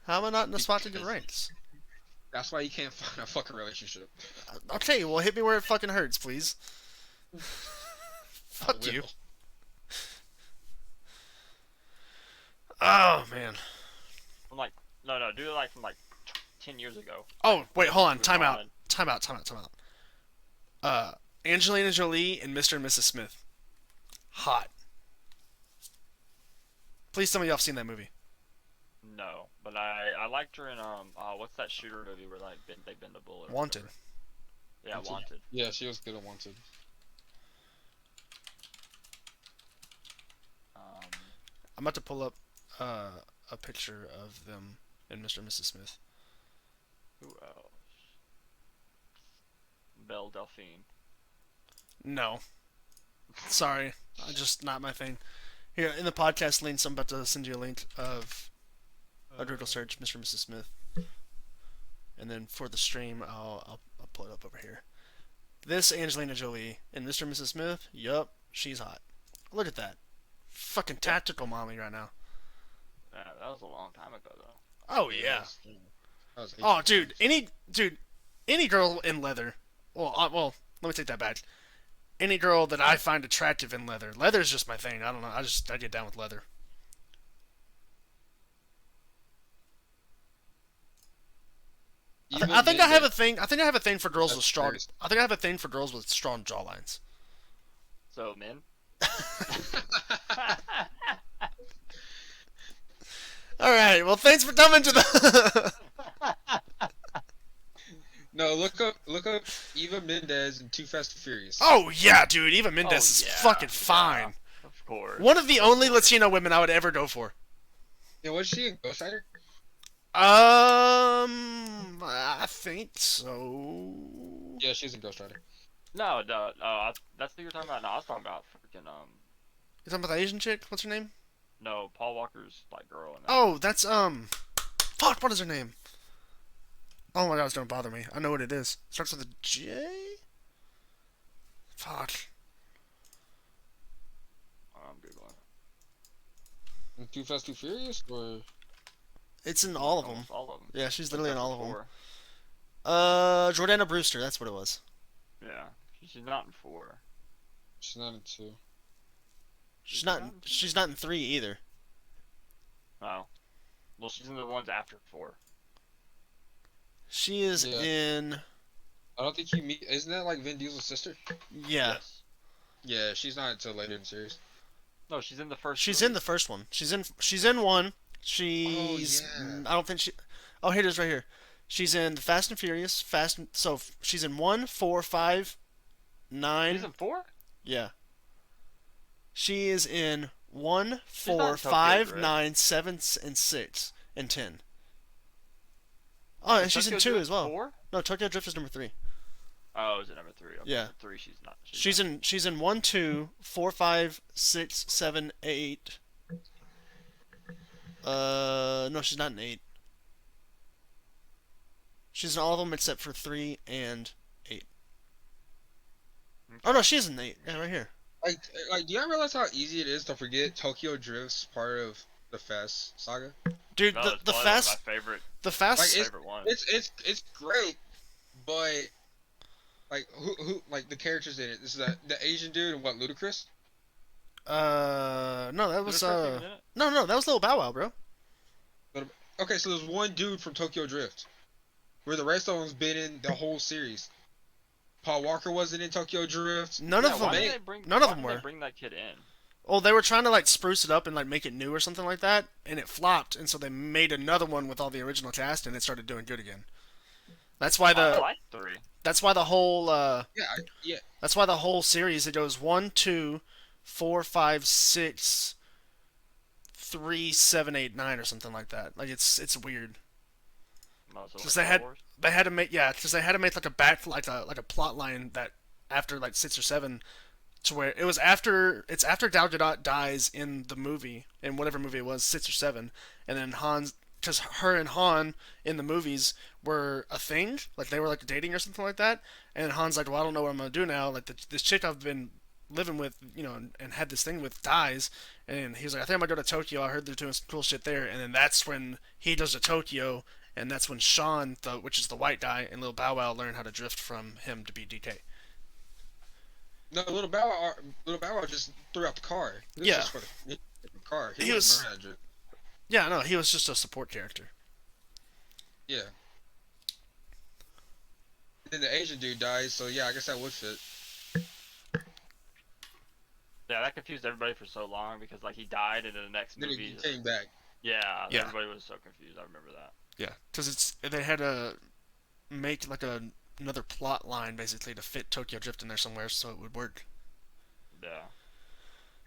How am I not in the spot to get Because- ranks? That's why you can't find a fucking relationship. Okay, well hit me where it fucking hurts, please. I Fuck will. you. Oh man. From like no, do it like from like 10 years ago. Oh wait, hold on. Move Time out. on. Time out. Angelina Jolie and Mr. and Mrs. Smith. Hot. Please tell me y'all seen that movie. No, but I liked her in what's that shooter movie where like they bend the bullet? or Wanted. whatever? Yeah, Wanted. Wanted. Yeah, she was good at Wanted. Um, I'm about to pull up a picture of them. in Mr. and Mrs. Smith. Who else? Belle Delphine. No. Sorry. Just not my thing. Here, in the podcast links, I'm about to send you a link of a Google search, Mr. and Mrs. Smith. And then for the stream, I'll pull it up over here. This Angelina Jolie and Mr. and Mrs. Smith, yup, she's hot. Look at that. Fucking tactical mommy right now. Yeah, that was a long time ago though. Oh, yeah. That was Oh, dude, any girl in leather. Well, let me take that back. Any girl that I find attractive in leather. Leather's just my thing. I don't know. I get down with leather. I think I have a thing. I think I have a thing for girls with strong. That's I think I have a thing for girls with strong jawlines. So men. All right. Well, thanks for coming to the. No, look up Eva Mendes and Too Fast and Furious. Oh yeah, dude. Eva Mendes is yeah, fucking fine. Of course. One of the only Latino women I would ever go for. Yeah, was she in Ghost Rider? I think so. Yeah, she's in Ghost Rider. No, that's what you're talking about. No, I was talking about freaking You talking about the Asian chick? What's her name? no, Paul Walker's like girl. In that. Oh, that's fuck. What is her name? Oh my god, it's gonna bother me. I know what it is. Starts with a J. Fuck. I'm googling. In Too Fast, Too Furious, or It's in all of them. Almost all of them. Yeah, she's literally in all of them. 4. Jordana Brewster. That's what it was. Yeah, she's not in 4. she's not in 2? She's not. She's not in 3 either. Oh, well, she's in the ones after 4. She is Yeah. in. I don't think you meet. Isn't that like Vin Diesel's sister? Yeah. Yes. Yeah, she's not until later in the series. No, she's in the first. She's movie. in the first one. She's in one. She's. yeah. I don't think she. Oh, here it is right here. She's in the Fast and Furious. So she's in 1, 4, 5, 9. She's in 4. Yeah. She is in 1, not 4, in Tokyo 5, Drift. 9, 7, and 6, and 10. Oh, and she's in 2 as well. 4? No, Tokyo Drift is number 3. Oh, is it number 3? Okay, Yeah. 3. She's not. She's in 1, 2, 4, 5, 6, 7, 8. No, she's not in 8. She's in all of them except for 3 and 8. Oh no, she's in 8. Yeah, right here. Like, do you realize how easy it is to forget Tokyo Drift's part of the Fast saga? Dude, No, the it's probably fast, my favorite. the fast. Like, Favorite one. It's great, but like who like the characters in it? This is the Asian dude and what, Ludacris? No, that was Ludacris even in it? no, that was Lil Bow Wow, bro. Okay, so there's one dude from Tokyo Drift, where the rest of them's been in the whole series. Paul Walker wasn't in Tokyo Drift. None Yeah, of why them. did they bring, None of why them did they were. bring that kid in? Oh, they were trying to like spruce it up and like make it new or something like that, and it flopped, and so they made another one with all the original cast, and it started doing good again. That's why I the like 3. that's why the whole Yeah. that's why the whole series it goes 1, 2, 4, 5, 6, 3, 7, 8, 9 or something like that. Like it's weird. No, so Because like they had Star Wars? they had to make like a plot line that after like 6 or 7 to where it's after Gal Gadot dies in the movie, in whatever movie it was, 6 or 7, and then Han's, because her and Han in the movies were a thing, like they were like dating or something like that, and Han's like, well, I don't know what I'm gonna do now, like this chick I've been living with, and had this thing with dies, and he's like, I think I'm gonna go to Tokyo, I heard they're doing some cool shit there, and then that's when he goes to Tokyo, and that's when Sean, which is the white guy, and Lil Bow Wow learn how to drift from him to be DK. No, Little Bow Wow just threw out the car. This Yeah. is for the car. He was- wasn't learning how to drift. Yeah, no, he was just a support character. Yeah. Then the Asian dude dies, so yeah, I guess that would fit. Yeah, that confused everybody for so long because like he died and in the next Then movie. he came back. Yeah, Yeah. everybody was so confused. I remember that. Yeah, because they had to make like another plot line basically to fit Tokyo Drift in there somewhere so it would work. Yeah.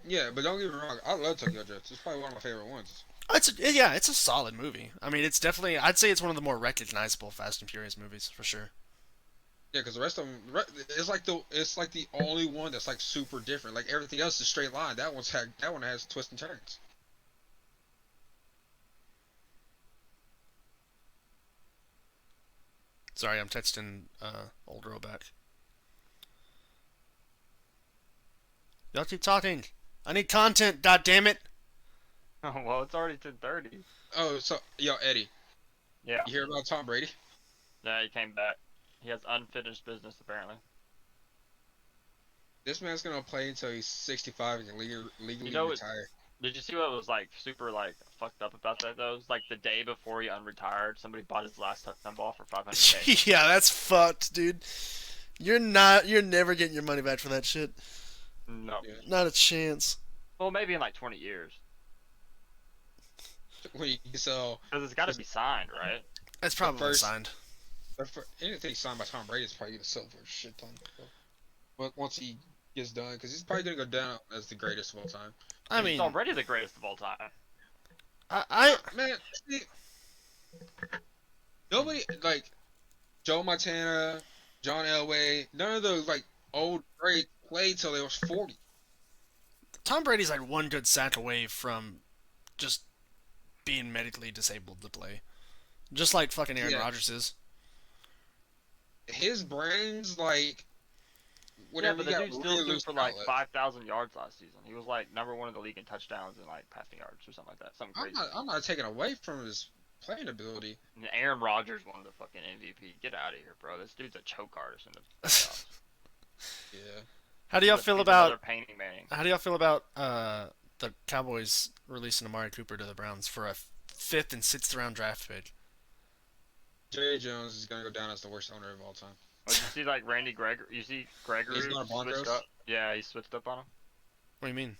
Yeah, but don't get me wrong, I love Tokyo Drift. It's probably one of my favorite ones. It's a solid movie. I mean, it's definitely. I'd say it's one of the more recognizable Fast and Furious movies for sure. Yeah, because the rest of them, it's like the only one that's like super different. Like everything else is straight line. That one has twists and turns. Sorry, I'm texting old girl back. Y'all keep talking. I need content. God damn it. Well, it's already 10:30. Oh, so yo, Eddie, Yeah. you hear about Tom Brady? Yeah, he came back. He has unfinished business apparently. This man's gonna play until he's 65 and can legally You know what? retire. Did you see what was like super like fucked up about that though? It was like the day before he unretired, somebody bought his last touchdown ball for 500K. Yeah, that's fucked, dude. You're never getting your money back for that shit. No. Yeah. Not a chance. Well, maybe in like 20 years. When you sell Because it's got to be signed, right? It's probably first- signed. anything signed by Tom Brady is probably gonna sell for a shit ton. But once he gets done, because he's probably gonna go down as the greatest of all time. I He's mean, already the greatest of all time. I Man, see, nobody like Joe Montana, John Elway, none of those like old greats played till they was 40. Tom Brady's like one good sack away from just being medically disabled to play, just like fucking Aaron Yeah. Rodgers is. His brain's like Yeah, whatever but you the got dude still really threw loose for like outlet. 5,000 yards last season. He was like #1 in the league in touchdowns and like passing yards or something like that. Something crazy. I'm not taking away from his playing ability. And Aaron Rodgers won the fucking MVP. Get out of here, bro. This dude's a choke artist in the playoffs. Yeah. How do y'all He's feel another about painting Manning? How do y'all feel about the Cowboys releasing Amari Cooper to the Browns for a fifth and sixth round draft pick? Jerry Jones is gonna go down as the worst owner of all time. Oh, you see like Randy Gregory? You see Gregory He's going to Broncos? switched up? Yeah, he switched up on him. What do you mean?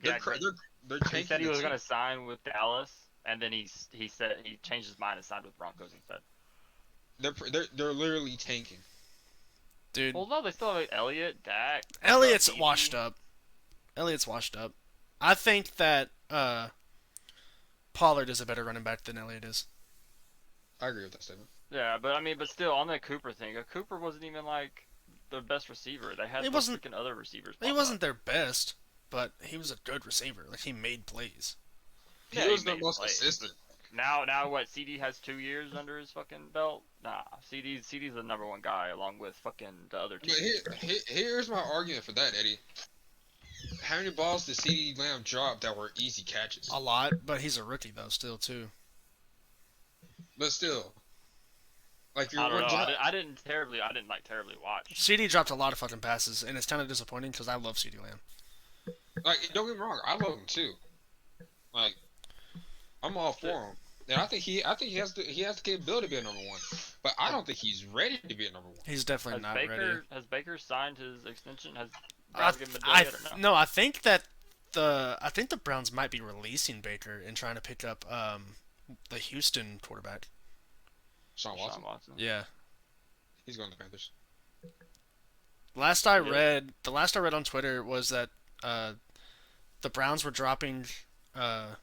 They're Yeah, cra- they're he tanking said he the was team. gonna sign with Dallas, and then he said he changed his mind and signed with Broncos instead. They're literally tanking. Dude, Well, no, they still have like, Elliott, Dak. Elliott's Beebe. washed up. Elliott's washed up. I think that Pollard is a better running back than Elliott is. I agree with that statement. Yeah, but I mean, but still on that Cooper thing, Cooper wasn't even like the best receiver. They had He like, wasn't- freaking other receivers. He pop wasn't up. their best, but he was a good receiver. Like, he made plays. He Yeah, was the made most plays, consistent. Now what? CD has 2 years under his fucking belt. Nah, CD's the #1 guy along with fucking the other two. But here's my argument for that, Eddie. How many balls did CeeDee Lamb drop that were easy catches? A lot, but he's a rookie, though, still, too. But still, like your I don't one know. drop. I didn't terribly watch. CD dropped a lot of fucking passes, and it's kind of disappointing because I love CD Lamb. Like, don't get me wrong, I love him too. Like, I'm all for him, and I think he has the capability to be a #1. But I don't think he's ready to be a #1. He's definitely not ready. Has Baker signed his extension? Has I, Browns given him a I, deal yet or no? no, I think that the Browns might be releasing Baker and trying to pick up the Houston quarterback. Sean Watson, Sean Watson. Yeah. he's going to the Panthers. The last I read on Twitter was that the Browns were dropping or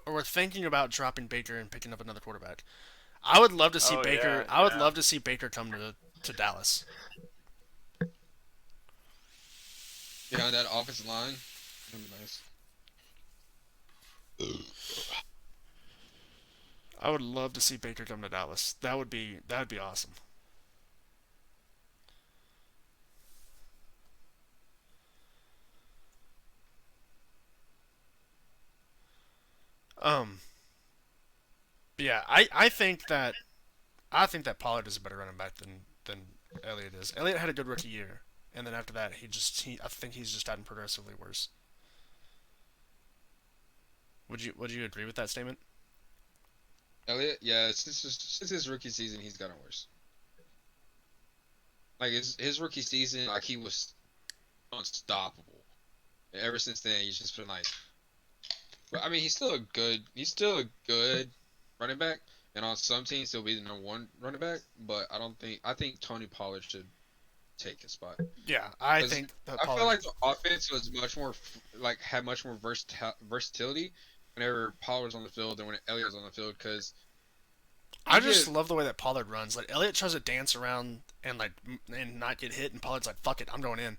were thinking about dropping Baker and picking up another quarterback. I would love to see Oh, Baker. yeah, I would yeah. love to see Baker come to Dallas. Behind that offensive line, that'd be nice. I would love to see Baker come to Dallas. That would be awesome. Yeah, I think that Pollard is a better running back than Elliott is. Elliott had a good rookie year, and then after that, I think he's just gotten progressively worse. Would you agree with that statement? Elliott, yeah, since his rookie season, he's gotten worse. Like his rookie season, like he was unstoppable. And ever since then, he's just been like. But I mean, he's still a good running back, and on some teams he'll be the #1 running back. But I think Tony Pollard should take his spot. Yeah, I 'Cause think that I Pollard. feel like the offense was much more like had much more versatility whenever Pollard was on the field than when Elliott was on the field. Because I just love the way that Pollard runs. Like Elliott tries to dance around and and not get hit, and Pollard's like, "Fuck it, I'm going in."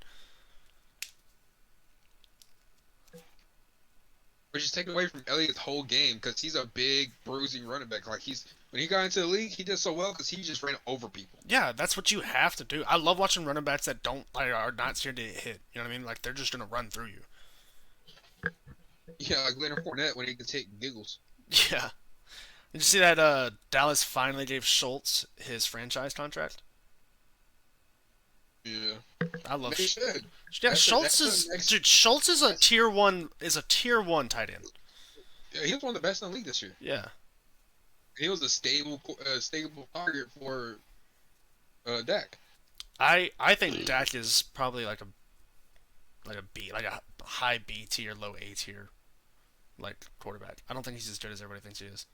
which is taken away from Elliott's whole game because he's a big bruising running back. Like when he got into the league, he did so well because he just ran over people. Yeah, that's what you have to do. I love watching running backs that don't are not scared to get hit. You know what I mean? Like they're just gonna run through you. Yeah, like Leonard Fournette when he could take giggles. Yeah. Did you see that Dallas finally gave Schultz his franchise contract? Yeah, I love. they should. Yeah, That's Schultz the is next- dude. Schultz is a tier one tight end. Yeah, he was one of the best in the league this year. Yeah. He was a stable target for Dak. I think Dak is probably like a B, like a high B tier, low A tier, like quarterback. I don't think he's as good as everybody thinks he is.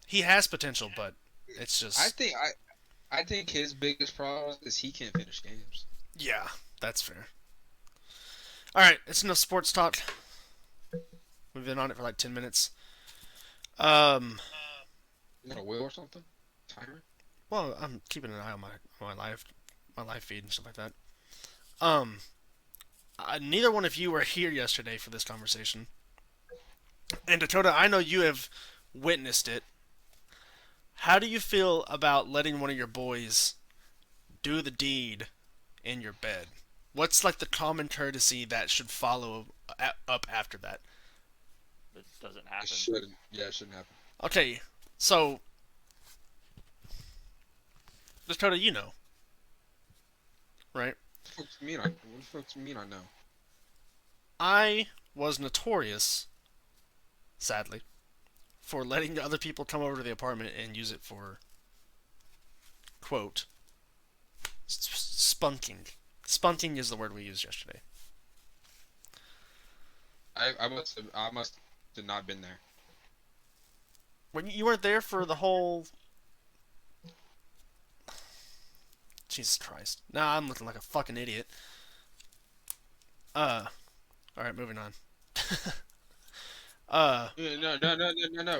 He has potential, but it's just I think his biggest problem is he can't finish games. yeah, that's fair. All right, it's enough sports talk. We've been on it for like 10 minutes. You got a wheel or something? Timer? Well, I'm keeping an eye on my live feed and stuff like that. Neither one of you were here yesterday for this conversation. And Dakota, I know you have witnessed it. How do you feel about letting one of your boys do the deed in your bed? What's like the common courtesy that should follow up after that? It doesn't It happen. shouldn't. Yeah, it shouldn't happen. Okay, so Dakota, you know, right? What the fuck do you mean I know? I was notorious, sadly, for letting other people come over to the apartment and use it for, quote, spunking. Spunking is the word we used yesterday. I must have not been there. When you weren't there for the whole... Jesus Christ. Now I'm looking like a fucking idiot. Alright, moving on. No.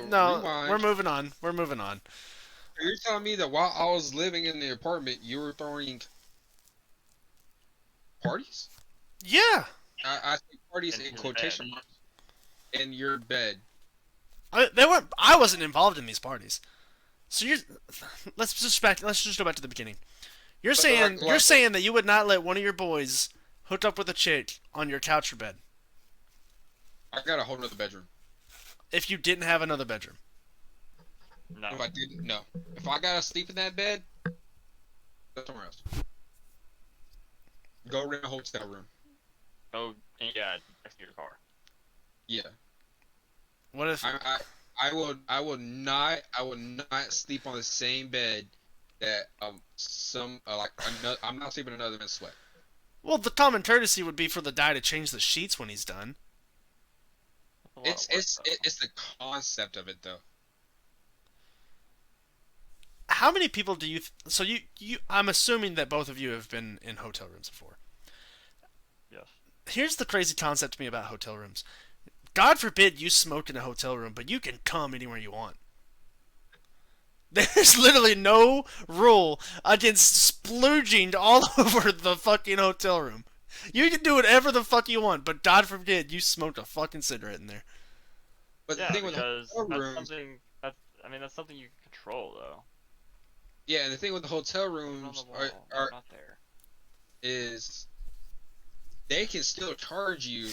No, Rewind. we're moving on. We're moving on. You're telling me that while I was living in the apartment, you were throwing parties? Yeah! I say parties in his quotation bed. marks in your bed. I wasn't involved in these parties. So let's just go back to the beginning. You're saying that you would not let one of your boys hook up with a chick on your couch or bed I got a whole nother bedroom. if you didn't have another bedroom. No. If I didn't, no. If I gotta sleep in that bed, go somewhere else. Go rent a hotel room. Oh, yeah, next to your car. Yeah. What if I will not sleep on the same bed that I'm not sleeping in another man's sweat. Well, the common courtesy would be for the guy to change the sheets when he's done. That's a lot of work, It's the concept of it though. How many people do you so you I'm assuming that both of you have been in hotel rooms before. though. Yes. Here's the crazy concept to me about hotel rooms. God forbid you smoke in a hotel room, but you can come anywhere you want. There's literally no rule against splooging all over the fucking hotel room. You can do whatever the fuck you want, but God forbid you smoked a fucking cigarette in there. But Yeah, the thing with because the hotel that's rooms, something that's something you can control though. yeah, and the thing with the hotel On the rooms wall, are not there. is they can still charge you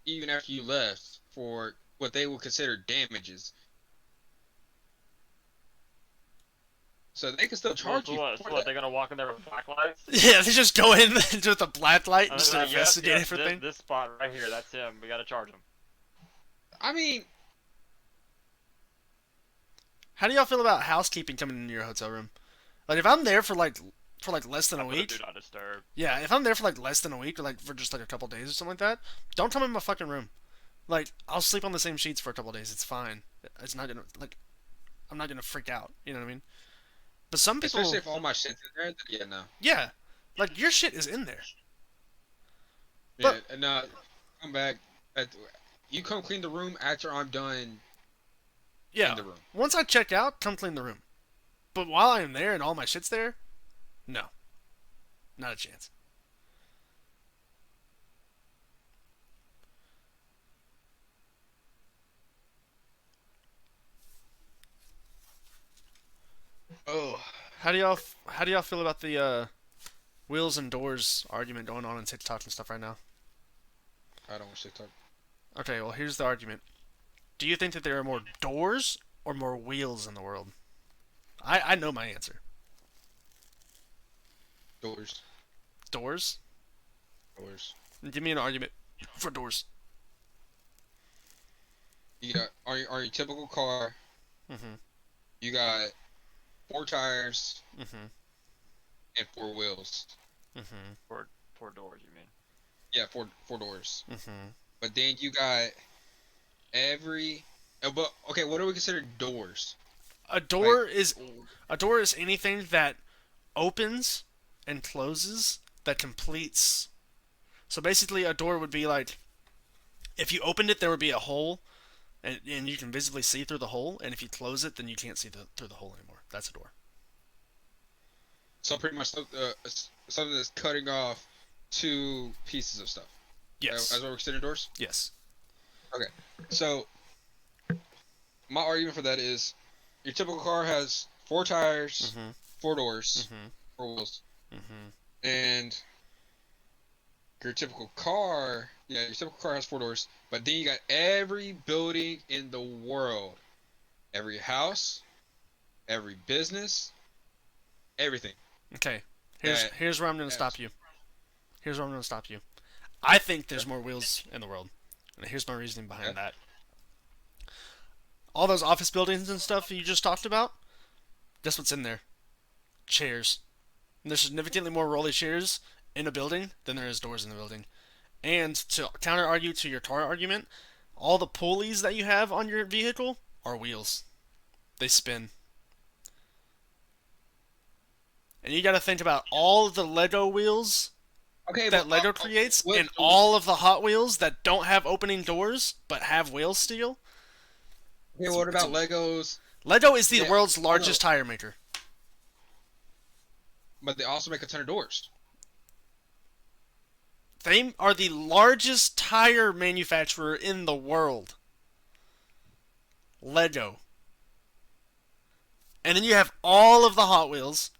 even after you left for what they will consider damages. So they can still charge So you what? for So what? that. They're gonna walk in there with black lights? Yeah, they just go in with a black light and And just they're like, investigate "Yep, everything. This spot right here, that's him. We gotta charge him. I mean, How do y'all feel about housekeeping coming into your hotel room? Like if I'm there for like less than a I put week, do not disturb. yeah, if I'm there for like less than a week or like for just like a couple days or something like that, don't come in my fucking room. Like I'll sleep on the same sheets for a couple days. It's fine. It's not gonna I'm not gonna freak out. You know what I mean? But some people, Especially if all my shit's in there. Yeah, no. yeah, like your shit is in there. Yeah, But- and come back. At, you come clean the room after I'm done Yeah, in the room. once I check out, come clean the room. But while I am there and all my shit's there, no, not a chance. Oh, How do y'all feel about the wheels and doors argument going on in TikTok and stuff right now? I don't want to talk. Okay, well here's the argument. Do you think that there are more doors or more wheels in the world? I know my answer. Doors. Doors? Doors. Give me an argument for doors. You got on your typical car. Mm-hmm. You got 4 tires Mm-hmm. and 4 wheels. Mm-hmm. Four doors, you mean? Yeah, four doors. Mm-hmm. But then you got every. But okay, what do we consider doors? A door is anything that opens and closes that completes. So basically, a door would be like, if you opened it, there would be a hole, and you can visibly see through the hole. And if you close it, then you can't see through the hole anymore. That's a door. So pretty much something that's cutting off 2 pieces of stuff. Yes. As what we're considering doors. Yes. So my argument for that is, your typical car has 4 tires, Mm-hmm. 4 doors, Mm-hmm. 4 wheels, Mm-hmm. and your typical car has 4 doors. But then you got every building in the world, every house, every business, everything. Okay. That Here's where I'm going to has- stop you. Here's where I'm going to stop you. I think there's more wheels in the world. And here's my reasoning behind that. All those office buildings and stuff you just talked about, guess what's in there? Chairs. And there's significantly more rolly chairs in a building than there is doors in the building. And to counter argue to your car argument, all the pulleys that you have on your vehicle are wheels. They spin. And you got to think about all of the Lego wheels Okay, that but, Lego creates, what- and all of the Hot Wheels that don't have opening doors but have wheels still. Okay, what about Legos? Lego is the Yeah, world's I largest know. tire maker. But they also make a ton of doors. They are the largest tire manufacturer in the world. Lego. And then you have all of the Hot Wheels.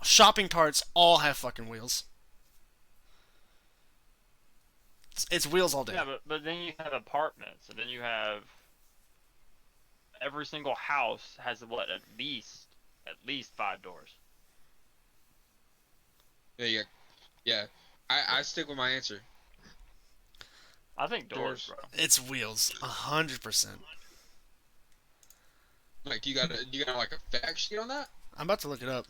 Shopping carts all have fucking wheels. It's wheels all day. Yeah, but then you have apartments, and then you have every single house has what, at least 5 doors. Yeah. I stick with my answer. I think doors, Doors. bro. It's wheels, 100%. Like you got like a fact sheet on that? I'm about to look it up.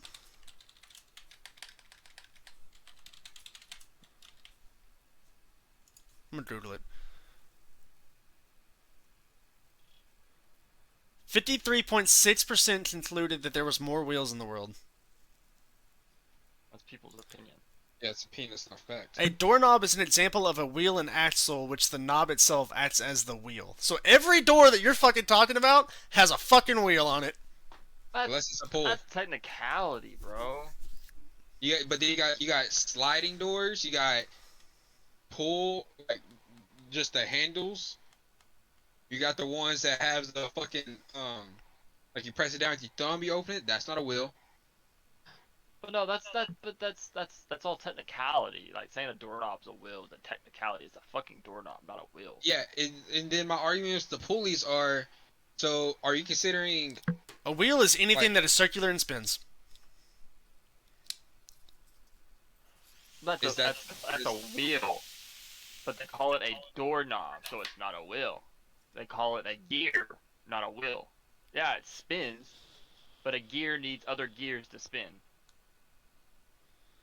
I'm gonna Google it. 53.6% concluded that there was more wheels in the world. That's people's opinion. Yeah, it's a penis, not fact. A doorknob is an example of a wheel and axle, which the knob itself acts as the wheel. So every door that you're fucking talking about has a fucking wheel on it. Unless it's a pull. That's technicality, bro. But then you got sliding doors. You got pull, like just the handles. You got the ones that have the fucking like you press it down with your thumb, you open it. That's not a wheel. But no, that's all technicality. Like saying a doorknob's a wheel, the technicality is a fucking doorknob, not a wheel. Yeah, and then my argument is the pulleys are. So are you considering? A wheel is anything that is circular and spins. That's Is a wheel, but they call it a doorknob, so it's not a wheel. They call it a gear, not a wheel. Yeah, it spins, but a gear needs other gears to spin.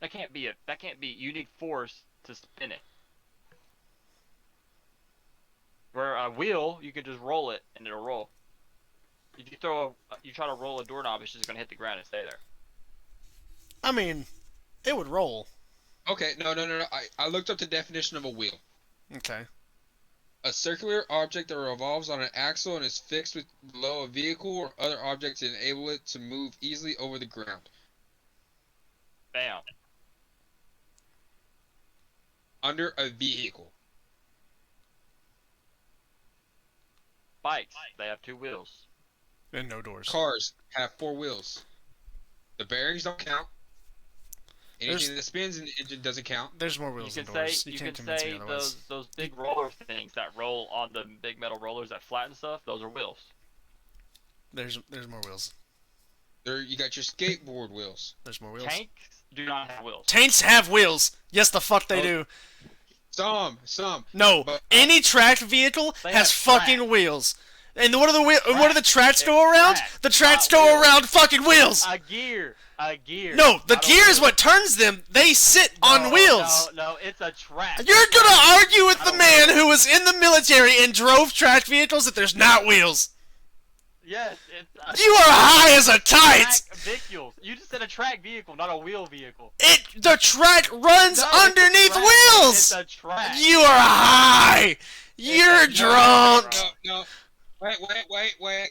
That can't be. You need force to spin it. Where a wheel, you can just roll it and it'll roll. If you throw you try to roll a doorknob, it's just gonna hit the ground and stay there. I mean, it would roll. Okay, no. I looked up the definition of a wheel. Okay. A circular object that revolves on an axle and is fixed below a vehicle or other object to enable it to move easily over the ground. Bam. Under a vehicle. Bikes, they have 2 wheels. And no doors. Cars have 4 wheels. The bearings don't count. Anything that spins in the engine doesn't count. There's more You wheels can than say doors. you can't can convince say me otherwise. those big roller things that roll on the big metal rollers that flatten stuff. Those are wheels. There's more wheels. There, you got your skateboard wheels. There's more wheels. Tanks do not have wheels. Tanks have wheels. Yes, the fuck they Oh. do. Some. No, But- any tracked vehicle They has have fucking tracks. wheels. And what do the tracks It's go around? tracks, The tracks not go wheels. around fucking wheels. A gear. No, the not a gear is wheel. what turns them. They sit on No, wheels. No, it's a track. You're gonna argue with I the don't man know. who was in the military and drove tracked vehicles that there's not wheels. Yes, it's a You are high as a kite. track vehicle. You just said a track vehicle, not a wheel vehicle. The track runs No, it's a track. underneath It's wheels. a track. You are high. You're a drunk. track. No. Wait.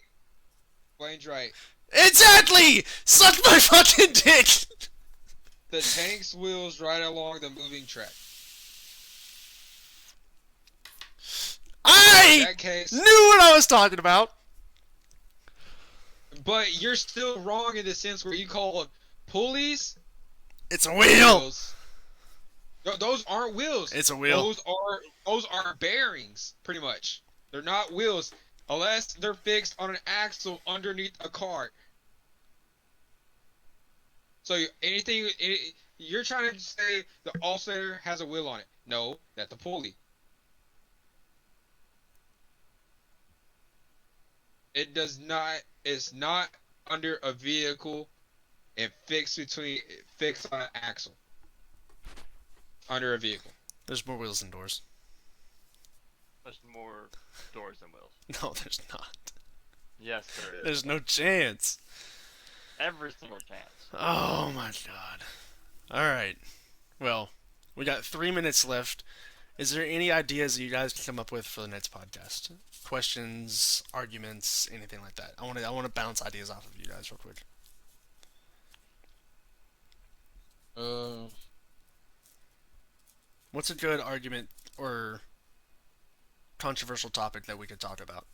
Wayne's right. Exactly. Suck my fucking dick. The tank's wheels ride along the moving track. In I that case, knew what I was talking about. but you're still wrong in the sense where you call them pulleys It's a wheel. wheels. No, those aren't wheels. It's a wheel. Those are bearings, pretty much. They're not wheels unless they're fixed on an axle underneath a car. So you're trying to say the alternator has a wheel on it. No, that's a pulley. It does not. It's not under a vehicle and fixed on an axle. Under a vehicle. There's more wheels than doors. There's more doors than wheels. No, there's not. Yes, there is. There's no chance. Every single chance. Oh my god. Alright. Well, we got 3 minutes left. Is there any ideas that you guys can come up with for the next podcast? Questions, arguments, anything like that? I want to bounce ideas off of you guys real quick. What's a good argument or controversial topic that we could talk about?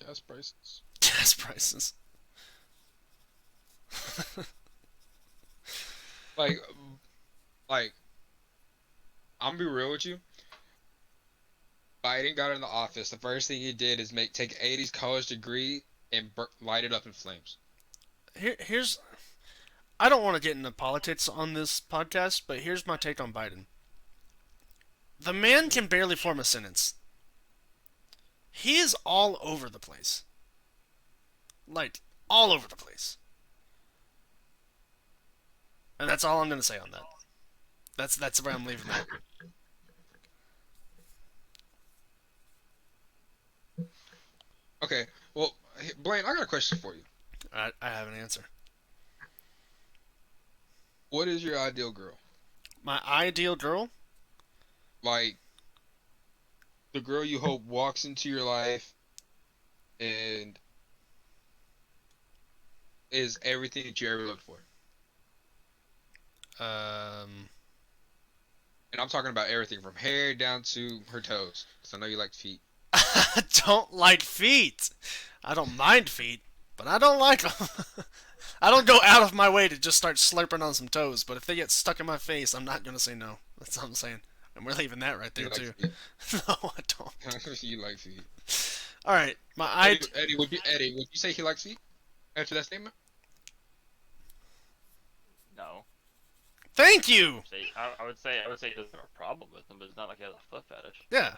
Gas prices. Gas prices. Like, I'm gonna be real with you. Biden got in the office. The first thing he did is take an 80s college degree and light it up in flames. Here's I don't want to get into politics on this podcast, but here's my take on Biden. The man can barely form a sentence. He is all over the place. Like, all over the place. And that's all I'm going to say on that. That's where I'm leaving that. Okay, well, Blaine, I got a question for you. I have an answer. What is your ideal girl? My ideal girl? Like, the girl you hope walks into your life and is everything that you ever looked for. And I'm talking about everything from hair down to her toes. Because I know you like feet. I don't like feet. I don't mind feet, but I don't like them. I don't go out of my way to just start slurping on some toes, but if they get stuck in my face, I'm not going to say no. That's all I'm saying. And we're leaving that right there, You like too. feet. No, I don't. You like feet. Alright, my Eddie, would you say he likes feet? After that statement? No. Thank you! I would say he doesn't have a problem with them, but it's not like he has a foot fetish. Yeah.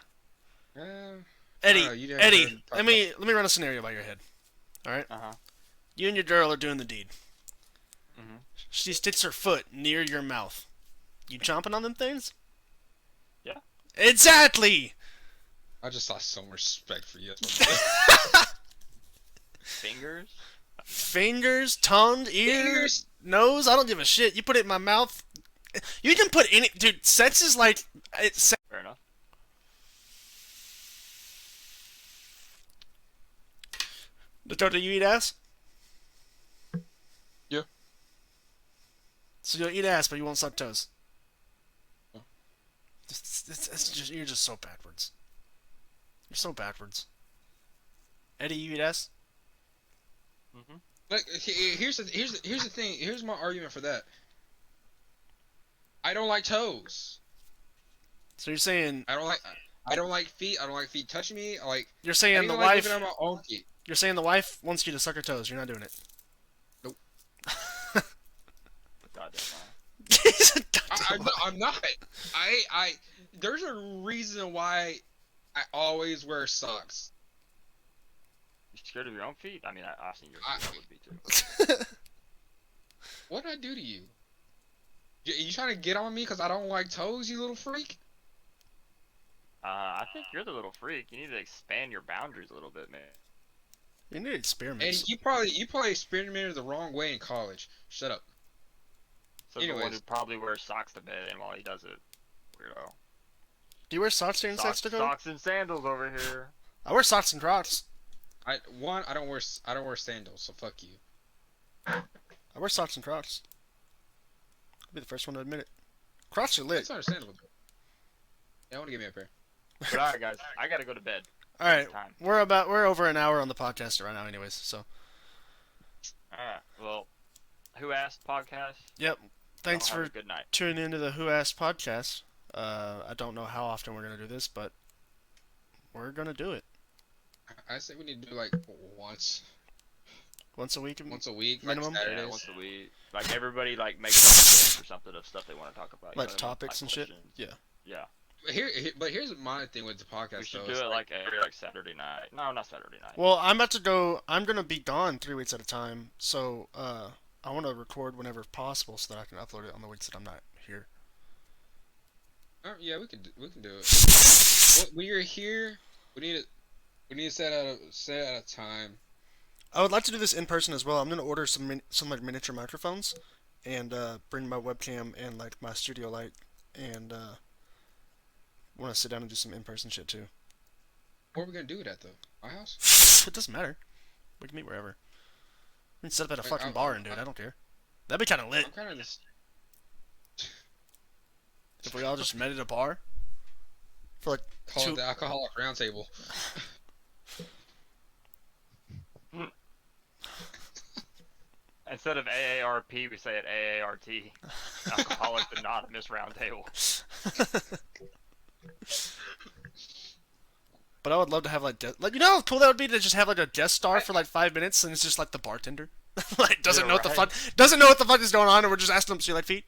I Eddie, don't know, you never heard him talk let me run a scenario by your head. Alright? Uh huh. You and your girl are doing the deed. Mhm. She sticks her foot near your mouth. You chomping on them things? Yeah. Exactly! I just lost some respect for you. That's what Fingers? Fingers, tongue, ear, Fingers. nose. I don't give a shit. You put it in my mouth. You can put any. Dude, sex is like. Fair enough. Do you eat ass? Yeah. So you'll eat ass, but you won't suck toes. Yeah. It's just, you're just so backwards. You're so backwards. Eddie, you eat ass? Mm-hmm. Like, here's the thing. Here's my argument for that. I don't like toes. So you're saying I don't like feet. I don't like feet touching me. I you're I saying even the like wife looking at my own feet. you're saying the wife wants you to suck her toes. You're not doing it. Nope. Goddamn. He's a goddamn I'm not. There's a reason why I always wear socks. You scared of your own feet? I mean, I think your I- feet would be too. What did I do to you? You trying to get on me because I don't like toes, you little freak? I think you're the little freak. You need to expand your boundaries a little bit, man. You need And experiments. you probably experimented the wrong way in college. Shut up. So the one Anyways. who probably wears socks to bed and while he does it, weirdo. Do you wear socks during sex, Dakota? Socks and sandals over here. I wear socks and Crocs. I don't wear sandals, so fuck you. I wear socks and Crocs. I'll be the first one to admit it. Crocs are lit. That's understandable. Yeah, I want to get me a pair. But alright, guys, I gotta go to bed. All right, It's time. we're over an hour on the podcast right now, anyways. So Alright, well, Who Asked podcast? yep. Thanks Y'all have for a good night. tuning into the Who Asked podcast. I don't know how often we're gonna do this, but we're gonna do it I say we need to do like once once a week. a week, Minimum? like Yeah, Saturdays. once a week. Like everybody, like makes up or something of stuff they want to talk about. You Like know what I mean? topics and shit? questions. Yeah. Yeah. But here's my thing with the podcast. We should though. do It's it like every like Saturday night. No, not Saturday night. Well, I'm about to go. I'm gonna be gone 3 weeks at a time, so I want to record whenever possible so that I can upload it on the weeks that I'm not here. Yeah, we can do it. When you're here, we need to set out a time. I would like to do this in person as well. I'm gonna order some like miniature microphones, and bring my webcam and like my studio light, and want to sit down and do some in person shit too. Where are we gonna do it at though? My house? It doesn't matter. We can meet wherever. We can set up at a Like, fucking bar and do it. I don't care. That'd be kind of lit I'm kind of just. if we all just met at a bar for like Call two. it the alcoholic roundtable. Instead of AARP, we say it AART. Alcoholics Anonymous Roundtable. But I would love to have like you know how cool that would be to just have like a guest star for like 5 minutes and it's just like the bartender, like doesn't Yeah, know what the right. fuck is going on and we're just asking them, so you like feet?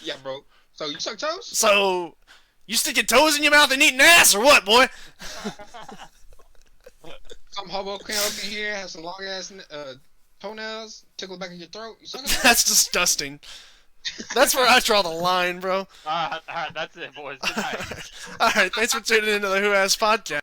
Yeah, bro. So you suck toes? So you sticking toes in your mouth and eating ass or what, boy? Some hobo came up in here, has some long ass toenails, tickle the back of your throat. You suck it? That's disgusting. That's where I draw the line, bro. Alright, that's it, boys. Good night. All right, thanks for tuning into the Who Asked podcast.